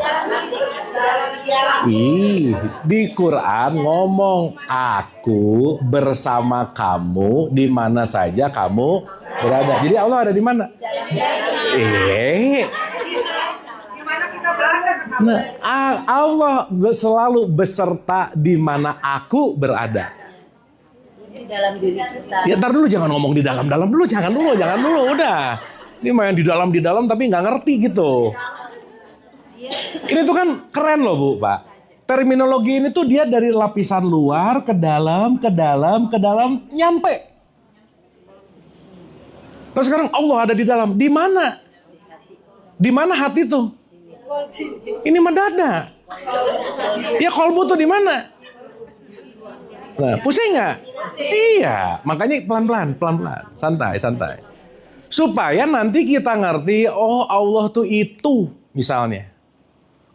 S1: Di Quran ngomong aku bersama kamu di mana saja kamu berada. Jadi Allah ada di mana?
S2: Gimana kita berada?
S1: Nah, Allah selalu beserta di mana aku berada.
S3: Di dalam diri kita.
S1: Ya ntar dulu, jangan ngomong di dalam-dalam dulu, jangan dulu, udah. Ini main di dalam tapi nggak ngerti gitu. Ini tuh kan keren loh Bu, Pak. Terminologi ini tuh dia dari lapisan luar ke dalam, nyampe. Nah sekarang Allah ada di dalam. Di mana? Di mana hati tuh? Ini mendada. Ya kolbu tuh di mana? Nah, pusing nggak? Iya, makanya pelan-pelan, santai. Supaya nanti kita ngerti, oh Allah tuh itu, misalnya.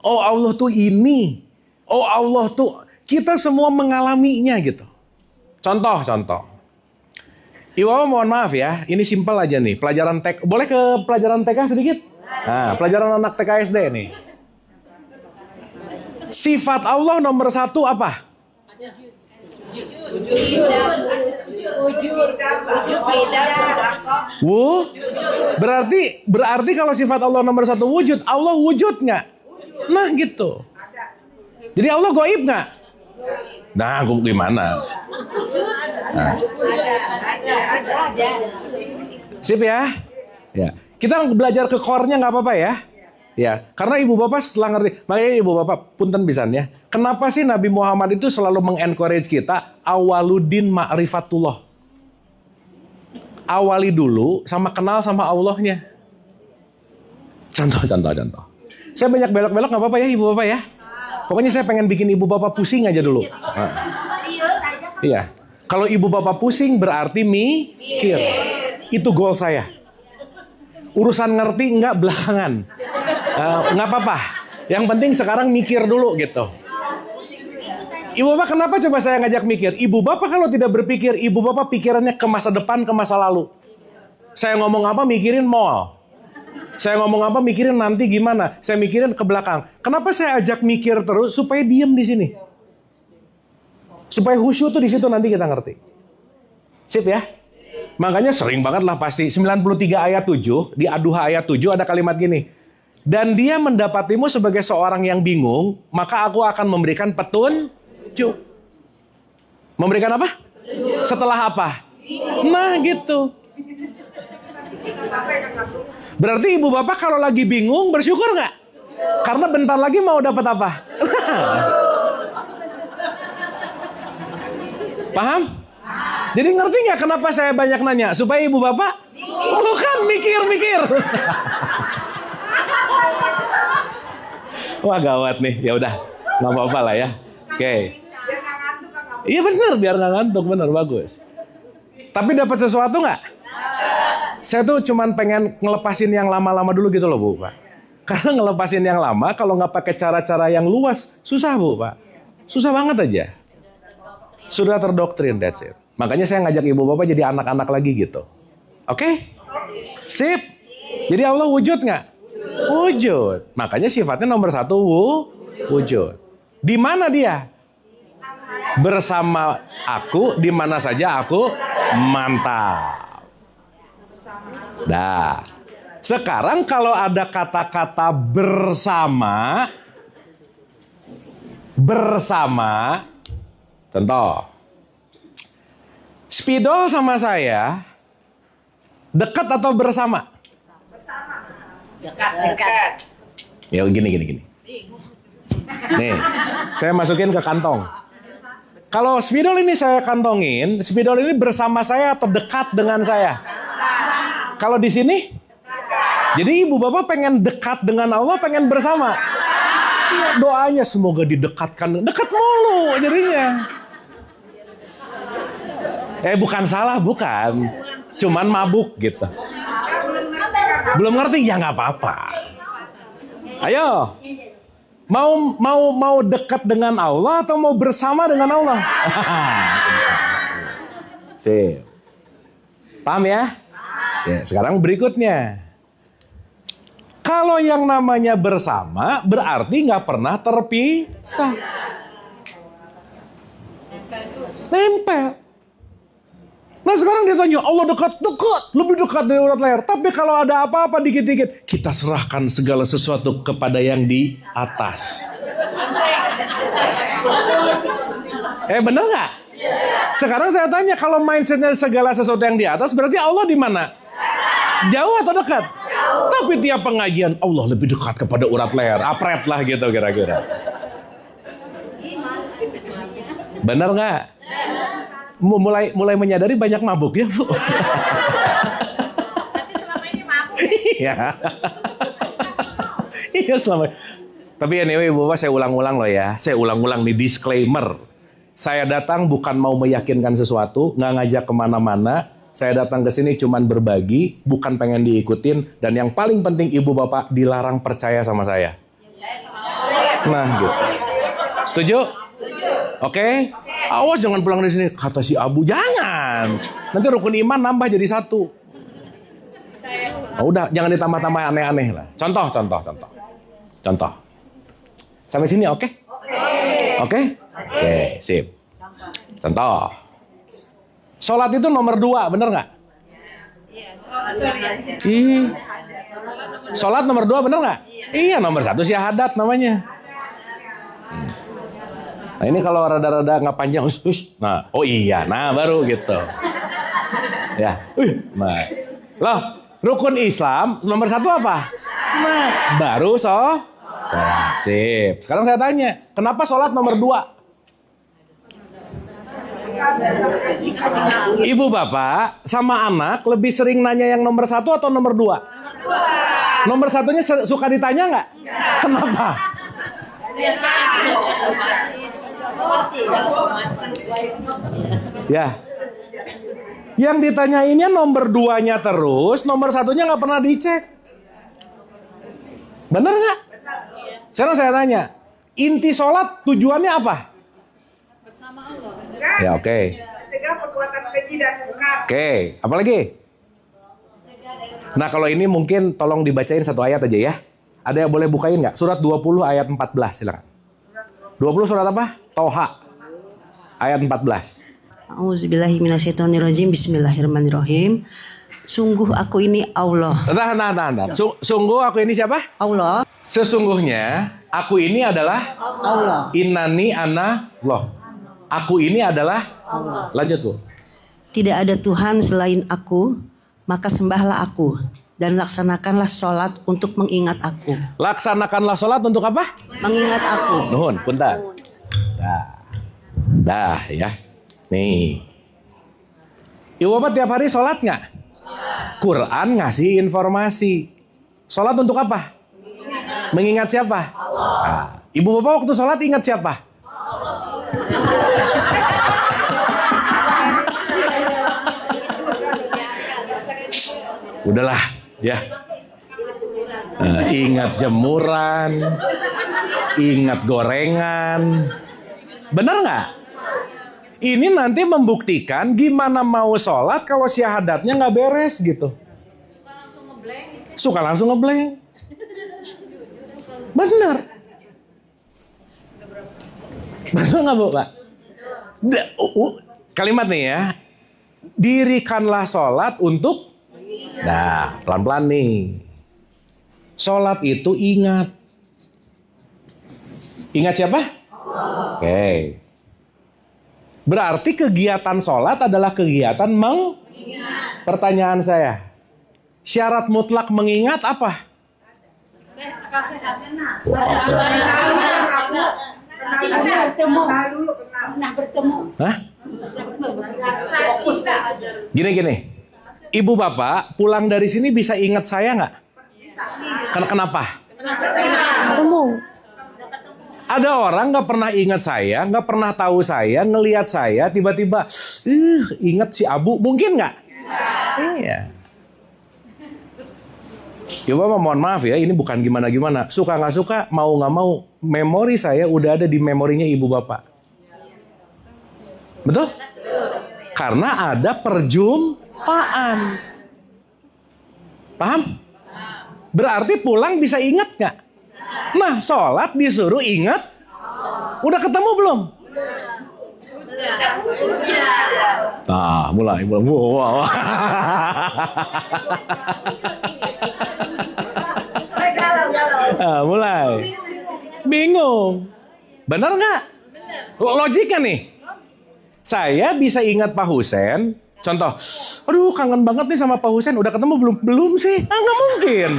S1: Oh Allah tuh ini. Oh Allah tuh, kita semua mengalaminya gitu. Contoh. Ibu mohon maaf ya, ini simpel aja nih. Pelajaran TK, boleh ke pelajaran TK sedikit? Nah, pelajaran anak TK SD nih. Sifat Allah nomor 1 apa? Berarti kalau sifat Allah nomor 1 wujud, Allah wujud nggak? Nah gitu. Jadi Allah goib nggak? Nah, gimana? Nah. Sip ya? Ya. Kita belajar ke core-nya nggak apa-apa ya? Ya, karena ibu bapak setelah ngerti, makanya ibu bapak punten pisan ya. Kenapa sih Nabi Muhammad itu selalu mengencourage kita awaludin ma'rifatullah? Awali dulu sama kenal sama Allahnya. Contoh. Saya banyak belok-belok nggak apa-apa ya ibu bapak ya. Pokoknya saya pengen bikin ibu bapak pusing aja dulu. Nah. Iya. Kalau ibu bapak pusing berarti mikir. Itu goal saya. Urusan ngerti enggak belakangan. Nggak apa-apa. Yang penting sekarang mikir dulu gitu. Ibu bapak kenapa coba saya ngajak mikir? Ibu bapak kalau tidak berpikir, ibu bapak pikirannya ke masa depan, ke masa lalu. Saya ngomong apa mikirin mall. Saya ngomong apa mikirin nanti gimana. Saya mikirin ke belakang. Kenapa saya ajak mikir terus supaya diem di sini. Supaya khusyuk tuh di situ nanti kita ngerti. Sip ya. Makanya sering banget lah pasti 93 ayat 7 di Ad-Duha ayat 7 ada kalimat gini. Dan dia mendapatimu sebagai seorang yang bingung, maka aku akan memberikan petunjuk. Memberikan apa? Setelah apa? Nah gitu. Berarti ibu bapak kalau lagi bingung bersyukur nggak? Karena bentar lagi mau dapat apa? Paham? Jadi ngerti nggak kenapa saya banyak nanya? Supaya ibu bapak bukan mikir-mikir. Wah gawat nih. Ya udah, nggak apa-apa lah ya. Oke. Iya benar, biar nggak ngantuk, benar, bagus. Tapi dapat sesuatu nggak? Saya tuh cuman pengen ngelepasin yang lama-lama dulu gitu loh Bu, Pak. Karena ngelepasin yang lama kalau nggak pakai cara-cara yang luas, susah Bu, Pak. Susah banget aja. Sudah terdoktrin, that's it. Makanya saya ngajak ibu bapak jadi anak-anak lagi gitu. Oke? Sip. Jadi Allah wujud nggak? Wujud. Makanya sifatnya nomor 1 wujud. Di mana dia? Bersama aku, di mana saja aku. Mantap. Dah. Sekarang kalau ada kata-kata bersama, contoh, spidol sama saya dekat atau bersama?
S3: Dekat.
S1: Ya gini. Nih, saya masukin ke kantong. Kalau spidol ini saya kantongin, spidol ini bersama saya atau dekat dengan saya? Kalau di sini? Jadi ibu bapak pengen dekat dengan Allah, pengen bersama. Doanya semoga didekatkan. Dekat mulu jadinya. Bukan salah, bukan. Cuman mabuk gitu. Belum ngerti? Ya nggak apa-apa. Ayo. Mau dekat dengan Allah atau mau bersama dengan Allah? Sip. Paham ya? Ya, sekarang berikutnya. Kalau yang namanya bersama berarti nggak pernah terpisah. Nempel. Nah sekarang dia tanya, Allah dekat, lebih dekat dari urat leher. Tapi kalau ada apa-apa dikit-dikit, kita serahkan segala sesuatu kepada yang di atas. Bener nggak? Sekarang saya tanya, kalau mindsetnya segala sesuatu yang di atas, berarti Allah di mana? Jauh atau dekat? Jauh. Tapi tiap pengajian, Allah lebih dekat kepada urat leher. Apret lah gitu kira-kira. Bener nggak? Mulai menyadari banyak mabuk ya Bu.
S3: Berarti selama ini mabuk.
S1: Iya. Iya selama. Tapi anyway Bapak saya ulang-ulang loh ya. Saya ulang-ulang nih disclaimer. Saya datang bukan mau meyakinkan sesuatu, nggak ngajak kemana-mana. Saya datang ke sini cuman berbagi, bukan pengen diikutin. Dan yang paling penting ibu bapak dilarang percaya sama saya. Nah gitu. Setuju? Oke? Awas jangan pulang dari sini kata si Abu, jangan. Nanti rukun iman nambah jadi 1. Udah jangan ditambah-tambah aneh-aneh lah. Contoh. Sampai sini oke? Oke, sip. Contoh. Sholat itu nomor 2, bener nggak? Iya. Sholat nomor 2 bener nggak? Iya, nomor 1 syahadat namanya. Nah ini kalau rada-rada nggak panjang, nah, oh iya, nah baru gitu. Ya, nah, loh, rukun Islam nomor 1 apa? Nah, baru sholat. Sip. Sekarang saya tanya, kenapa sholat nomor 2? Ibu bapak sama anak lebih sering nanya yang nomor 1 atau nomor 2? Nomor 1-nya suka ditanya nggak? Kenapa? Ya. Yang ditanyainnya nomor 2-nya terus, nomor 1-nya nggak pernah dicek. Bener nggak? Sekarang saya tanya, inti sholat tujuannya apa?
S3: Bersama Allah.
S1: Ya oke.
S2: Cegah perbuatan keji dan munkar.
S1: Oke, apa lagi? Nah kalau ini mungkin tolong dibacain satu ayat aja ya. Ada yang boleh bukain nggak? Surat 20 ayat 14 silakan. 20 surat apa? Toha ayat 14.
S4: Auzubillahiminasyaitonirrajim. Bismillahirrahmanirrahim. Sungguh aku ini Allah.
S1: Nah. Sungguh aku ini siapa?
S4: Allah.
S1: Sesungguhnya aku ini adalah
S4: Allah.
S1: Innani ana Allah. Aku ini adalah
S4: Allah.
S1: Lanjut Bu.
S4: Tidak ada Tuhan selain aku, maka sembahlah aku dan laksanakanlah sholat untuk mengingat aku.
S1: Laksanakanlah sholat untuk apa?
S4: Mengingat aku.
S1: Nuhun, punten. Dah ya. Nih. Ibu Bapak tiap hari sholat nggak? Quran ngasih informasi. Sholat untuk apa? Mengingat siapa? Nah, Ibu Bapak waktu sholat ingat siapa? Udahlah, ya. Ingat jemuran, ingat gorengan. Benar nggak? Ini nanti membuktikan gimana mau sholat kalau syahadatnya nggak beres gitu. Suka langsung ngeblank. Benar. Betul nggak Bu Pak? Kalimat nih ya. Dirikanlah sholat untuk. Nah, pelan-pelan nih. Sholat itu ingat. Ingat siapa? Oke. Berarti kegiatan sholat adalah kegiatan mengingat. Pertanyaan saya. Syarat mutlak mengingat apa? Hah? Gini. Ibu Bapak pulang dari sini bisa ingat saya nggak? Kenapa? Ketemu. Ada orang nggak pernah ingat saya, nggak pernah tahu saya, ngelihat saya, tiba-tiba, ingat si Abu, mungkin nggak? Iya. Ya Bapak mohon maaf ya, ini bukan gimana-gimana. Suka nggak suka, mau nggak mau, memori saya udah ada di memorinya Ibu Bapak. Betul? Karena ada perjumpaan. Paham? Berarti pulang bisa ingat nggak? Nah, sholat disuruh ingat. Udah ketemu belum? Nah, mulai. Wow. Nah, mulai. Bingung. Benar nggak? Logika nih. Saya bisa ingat Pak Husen. Contoh, aduh kangen banget nih sama Pak Husen. Udah ketemu belum? Belum sih. Nggak mungkin.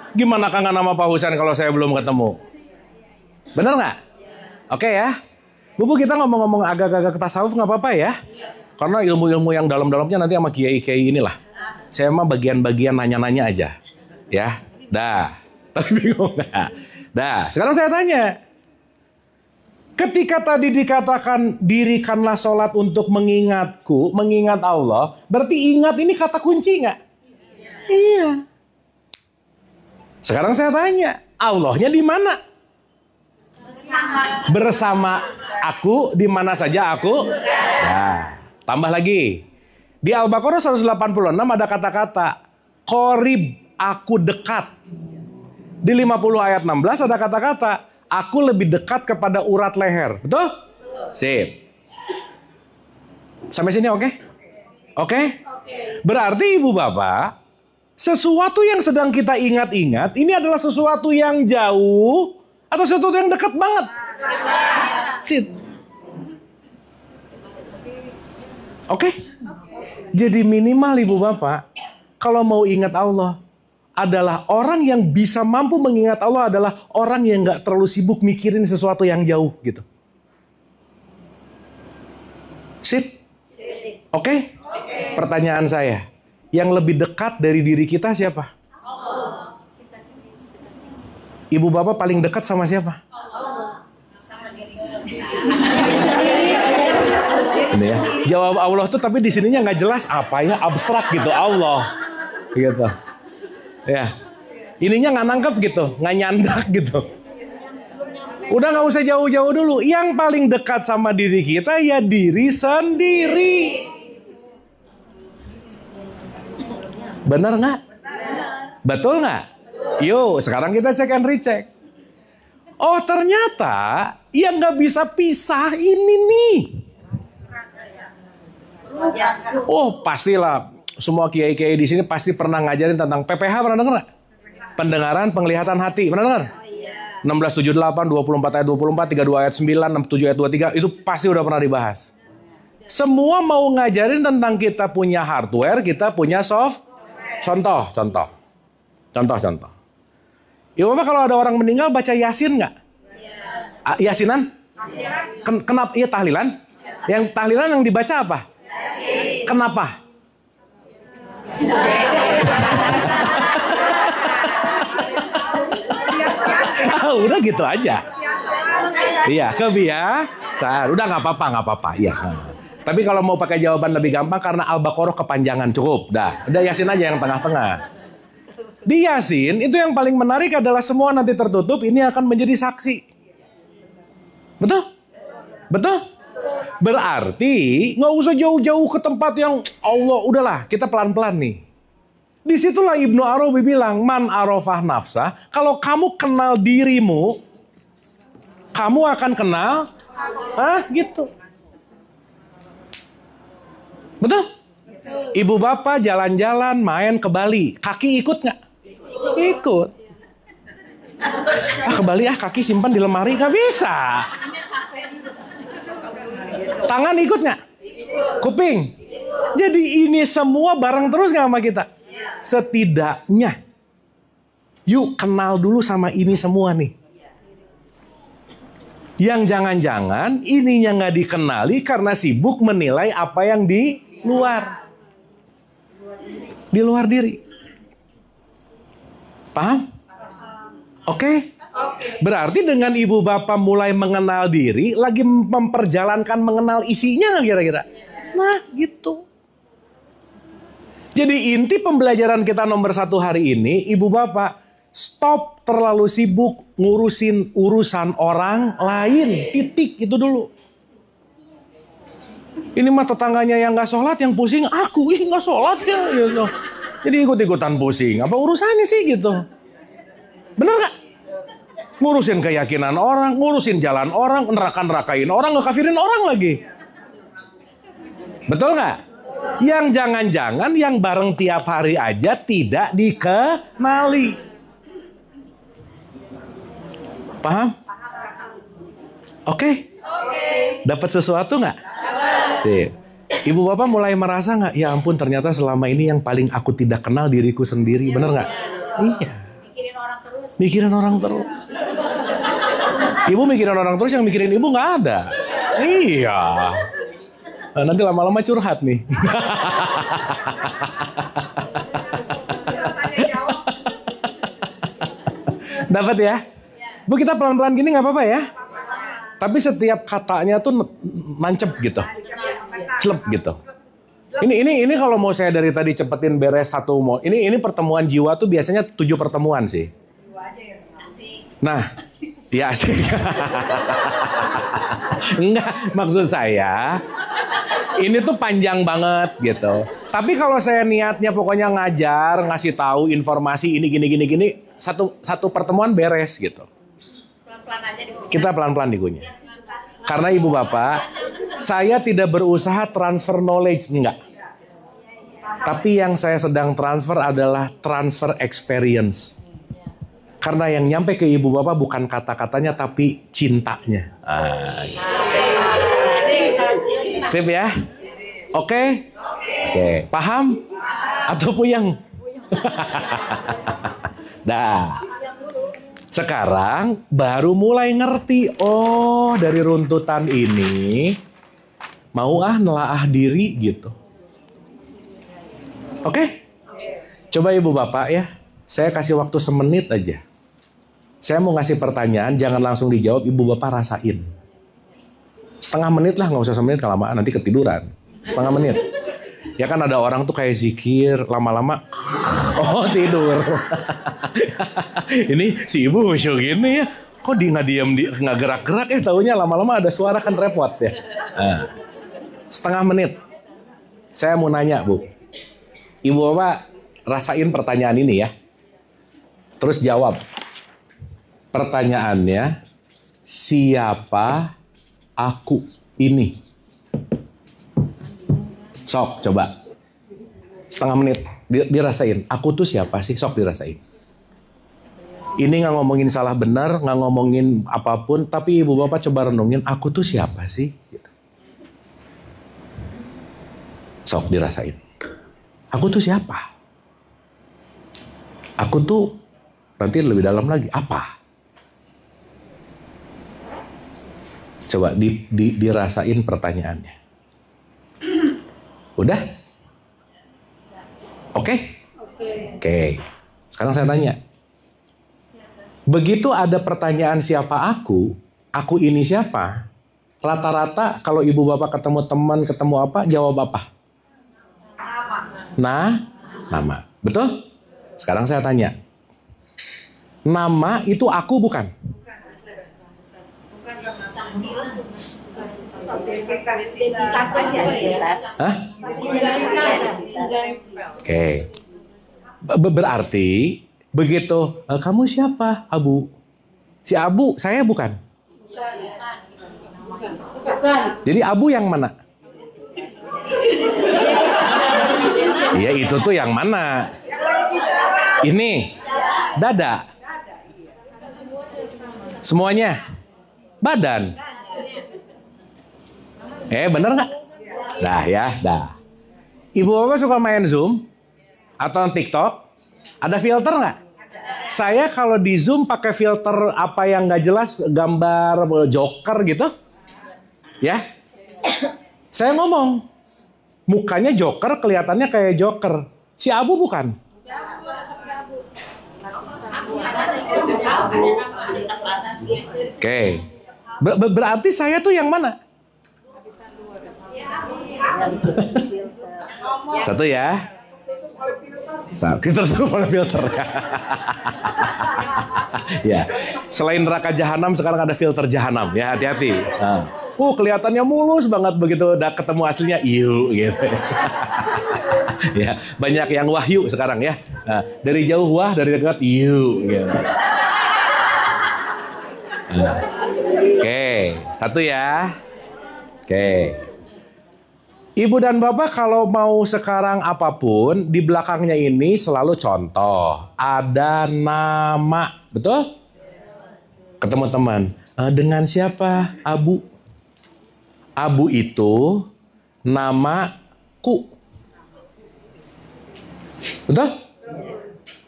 S1: Gimana kangen sama Pak Husen kalau saya belum ketemu? Bener nggak? Oke ya. Bu, kita ngomong-ngomong agak-agak tasawuf nggak apa-apa ya? Karena ilmu-ilmu yang dalam-dalamnya nanti sama kiai-kiai inilah. Saya mah bagian-bagian nanya-nanya aja. Ya, dah. Tapi bingung nggak? Dah, sekarang saya tanya. Ketika tadi dikatakan dirikanlah sholat untuk mengingatku, mengingat Allah, berarti ingat ini kata kunci nggak? Iya. Sekarang saya tanya, Allahnya di mana? Bersama aku, di mana saja aku? Nah, tambah lagi. Di Al-Baqarah 186 ada kata-kata qorib, aku dekat. Di 50 ayat 16 ada kata-kata aku lebih dekat kepada urat leher. Betul? Sip. Sampai sini oke? Oke? Berarti Ibu Bapak, sesuatu yang sedang kita ingat-ingat, ini adalah sesuatu yang jauh atau sesuatu yang dekat banget? Sit. Oke? Jadi minimal Ibu Bapak, kalau mau ingat Allah, adalah orang yang bisa mampu mengingat Allah adalah orang yang gak terlalu sibuk mikirin sesuatu yang jauh gitu. Sip? Oke? Pertanyaan saya, yang lebih dekat dari diri kita siapa? Allah. Ibu Bapak paling dekat sama siapa? Allah. Sama diri ini ya. Jawab Allah tuh tapi di sininya nggak jelas apa ya, abstrak gitu Allah. Gitu. Ya. Ininya nggak nangkep gitu, nggak nyandak gitu. Udah nggak usah jauh-jauh dulu. Yang paling dekat sama diri kita ya diri sendiri. Benar nggak? Betul nggak? Yuk, sekarang kita cek and recheck. Oh, ternyata yang nggak bisa pisah ini nih. Oh, pastilah semua kiai-kiai di sini pasti pernah ngajarin tentang PPH, pernah dengar nggak? Pendengaran, penglihatan, hati, pernah dengar? 1678, 24 ayat 24, 32 ayat 9, 67 ayat 23, itu pasti udah pernah dibahas. Semua mau ngajarin tentang kita punya hardware, kita punya soft. Contoh. Ya Bapak, kalau ada orang meninggal baca Yasin nggak? Yasinan? Kenapa? Iya, tahlilan. Yang tahlilan yang dibaca apa? Kenapa? Udah gitu aja. Iya, kebiasaan. Udah nggak apa-apa. Iya. Tapi kalau mau pakai jawaban lebih gampang karena Al-Baqarah kepanjangan cukup. Udah Yasin aja yang tengah-tengah. Di Yasin itu yang paling menarik adalah semua nanti tertutup ini akan menjadi saksi. Betul? Berarti nggak usah jauh-jauh ke tempat yang Allah, udahlah kita pelan-pelan nih. Disitulah Ibnu Arabi bilang, man arafah nafsah, kalau kamu kenal dirimu, kamu akan kenal, gitu. Betul? Ibu bapak jalan-jalan main ke Bali, kaki ikut nggak? Ikut. Ke Bali kaki simpan di lemari, nggak bisa. Tangan ikut nggak? Kuping. Jadi ini semua bareng terus nggak sama kita? Setidaknya, yuk kenal dulu sama ini semua nih. Yang jangan-jangan ininya nggak dikenali karena sibuk menilai apa yang di luar. Di luar diri. Paham? Oke? Berarti dengan ibu bapak mulai mengenal diri, lagi memperjalankan mengenal isinya kira-kira. Nah gitu. Jadi inti pembelajaran kita nomor 1 hari ini, ibu bapak, stop terlalu sibuk ngurusin urusan orang lain. Titik, itu dulu. Ini mah tetangganya yang gak sholat, yang pusing, aku gak sholat ya. Gitu. Jadi ikut-ikutan pusing. Apa urusannya sih gitu? Bener gak? Ngurusin keyakinan orang, ngurusin jalan orang, neraka-nerakain orang, ngekafirin orang lagi. Betul gak? Yang jangan-jangan yang bareng tiap hari aja tidak dikenali. Paham? Oke? Dapat sesuatu nggak? Sip. Ibu bapak mulai merasa nggak? Ya ampun, ternyata selama ini yang paling aku tidak kenal diriku sendiri. Bener nggak? Iya. Mikirin orang terus. Ibu mikirin orang terus, yang mikirin ibu nggak ada. Iya. Nanti lama-lama curhat nih. Dapat ya? Bu, kita pelan-pelan gini nggak apa-apa ya? Tapi setiap katanya tuh nancep gitu. Celep gitu. Ini kalau mau saya dari tadi cepetin beres satu mau. Ini pertemuan jiwa tuh biasanya 7 pertemuan sih. Nah, ya asik. Enggak, maksud saya ini tuh panjang banget gitu. Tapi kalau saya niatnya pokoknya ngajar, ngasih tahu informasi ini gini, satu pertemuan beres gitu.
S3: Pelan-pelan aja dikunyah.
S1: Kita pelan-pelan dikunyah. Karena ibu bapak, saya tidak berusaha transfer knowledge, enggak. Tapi yang saya sedang transfer adalah transfer experience. Karena yang nyampe ke ibu bapak bukan kata-katanya tapi cintanya. Sip ya? Oke? Oke. Paham? Atau puyeng? Dah. Sekarang baru mulai ngerti. Oh, dari runtutan ini mau nelaah diri gitu. Oke? Coba ibu bapak ya. Saya kasih waktu 1 menit aja. Saya mau ngasih pertanyaan, jangan langsung dijawab, ibu bapak rasain. 1/2 menit lah, nggak usah 1 menit, kelamaan nanti ketiduran. 1/2 menit. Ya kan ada orang tuh kayak zikir, lama-lama, oh tidur. Ini si ibu khusyuk gini ya, kok nggak diam, nggak gerak-gerak ya, taunya lama-lama ada suara kan repot ya. Nah, 1/2 menit. Saya mau nanya bu, ibu bapak rasain pertanyaan ini ya. Terus jawab. Pertanyaannya, siapa aku ini? Sok, coba. Setengah menit, dirasain. Aku tuh siapa sih? Sok dirasain. Ini nggak ngomongin salah benar, nggak ngomongin apapun, tapi ibu bapak coba renungin, aku tuh siapa sih? Gitu. Sok dirasain. Aku tuh siapa? Aku tuh nanti lebih dalam lagi, apa? Coba dirasain pertanyaannya. Udah? Oke? Oke. Sekarang saya tanya. Begitu ada pertanyaan siapa aku ini siapa? Rata-rata kalau ibu bapak ketemu teman, ketemu apa, jawab apa? Nama. Betul? Sekarang saya tanya. Nama itu aku bukan? Hah? Oke. Berarti begitu, kamu siapa, Abu? Si Abu, saya bukan. Jadi Abu yang mana? Iya, itu tuh yang mana? Ini dada. Semuanya badan. Bener nggak? Dah. Ibu bapak suka main Zoom atau TikTok? Ada filter nggak? Saya kalau di Zoom pakai filter apa yang nggak jelas, gambar Joker gitu, ya. Saya ngomong, mukanya Joker, kelihatannya kayak Joker. Si Abu bukan? Oke. Berarti saya tuh yang mana? Satu ya. Kita tertutup oleh filter. Ya. Selain neraka jahanam, sekarang ada filter jahanam. Ya, hati-hati. Kelihatannya mulus banget begitu udah ketemu aslinya, gitu. Ya, banyak yang wahyu sekarang ya. Dari jauh wah, dari dekat gitu. Oke, satu ya. Oke. Ibu dan bapak kalau mau sekarang apapun, di belakangnya ini selalu contoh. Ada nama, betul? Ketemu teman. Dengan siapa? Abu. Abu itu namaku. Betul?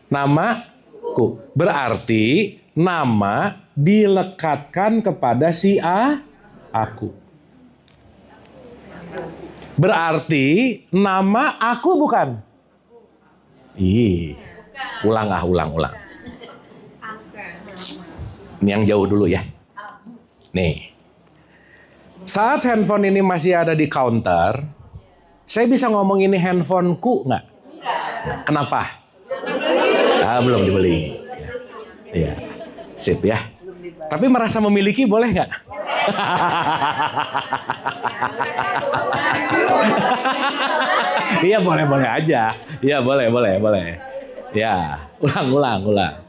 S1: Namaku. Berarti nama dilekatkan kepada si aku. Berarti nama aku bukan? Ulang. Ini yang jauh dulu ya. Nih. Saat handphone ini masih ada di counter, saya bisa ngomong ini handphoneku nggak? Kenapa? Belum dibeli. Ya. Sip ya. Tapi merasa memiliki boleh nggak? Iya boleh aja. Iya boleh. Ya, ulang.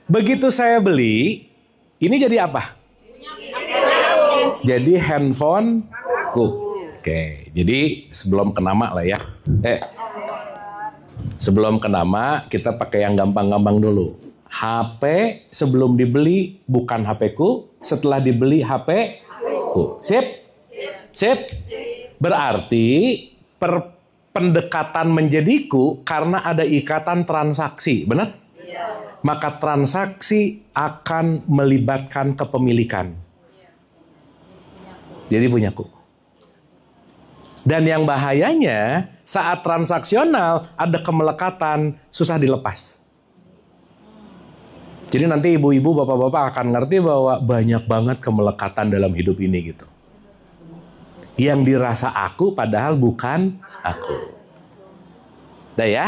S1: Begitu saya beli, ini jadi apa? Jadi handphoneku. Oke, jadi sebelum ke nama lah ya. Sebelum ke nama, kita pakai yang gampang-gampang dulu. HP sebelum dibeli bukan HP-ku, setelah dibeli HP-ku. Sip? Berarti pendekatan menjadiku karena ada ikatan transaksi, benar? Maka transaksi akan melibatkan kepemilikan. Jadi punyaku. Dan yang bahayanya saat transaksional ada kemelekatan, susah dilepas. Jadi nanti ibu-ibu, bapak-bapak akan ngerti bahwa banyak banget kemelekatan dalam hidup ini gitu. Yang dirasa aku padahal bukan aku. Udah ya?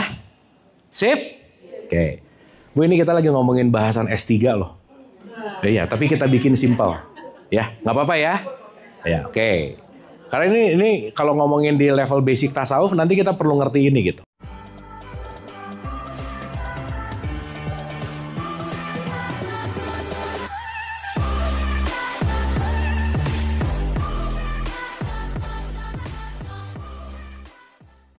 S1: Sip? Oke. Bu, ini kita lagi ngomongin bahasan S3 loh. Iya, tapi kita bikin simpel. Ya, nggak apa-apa ya? Ya, oke. Karena ini kalau ngomongin di level basic tasawuf nanti kita perlu ngerti ini gitu.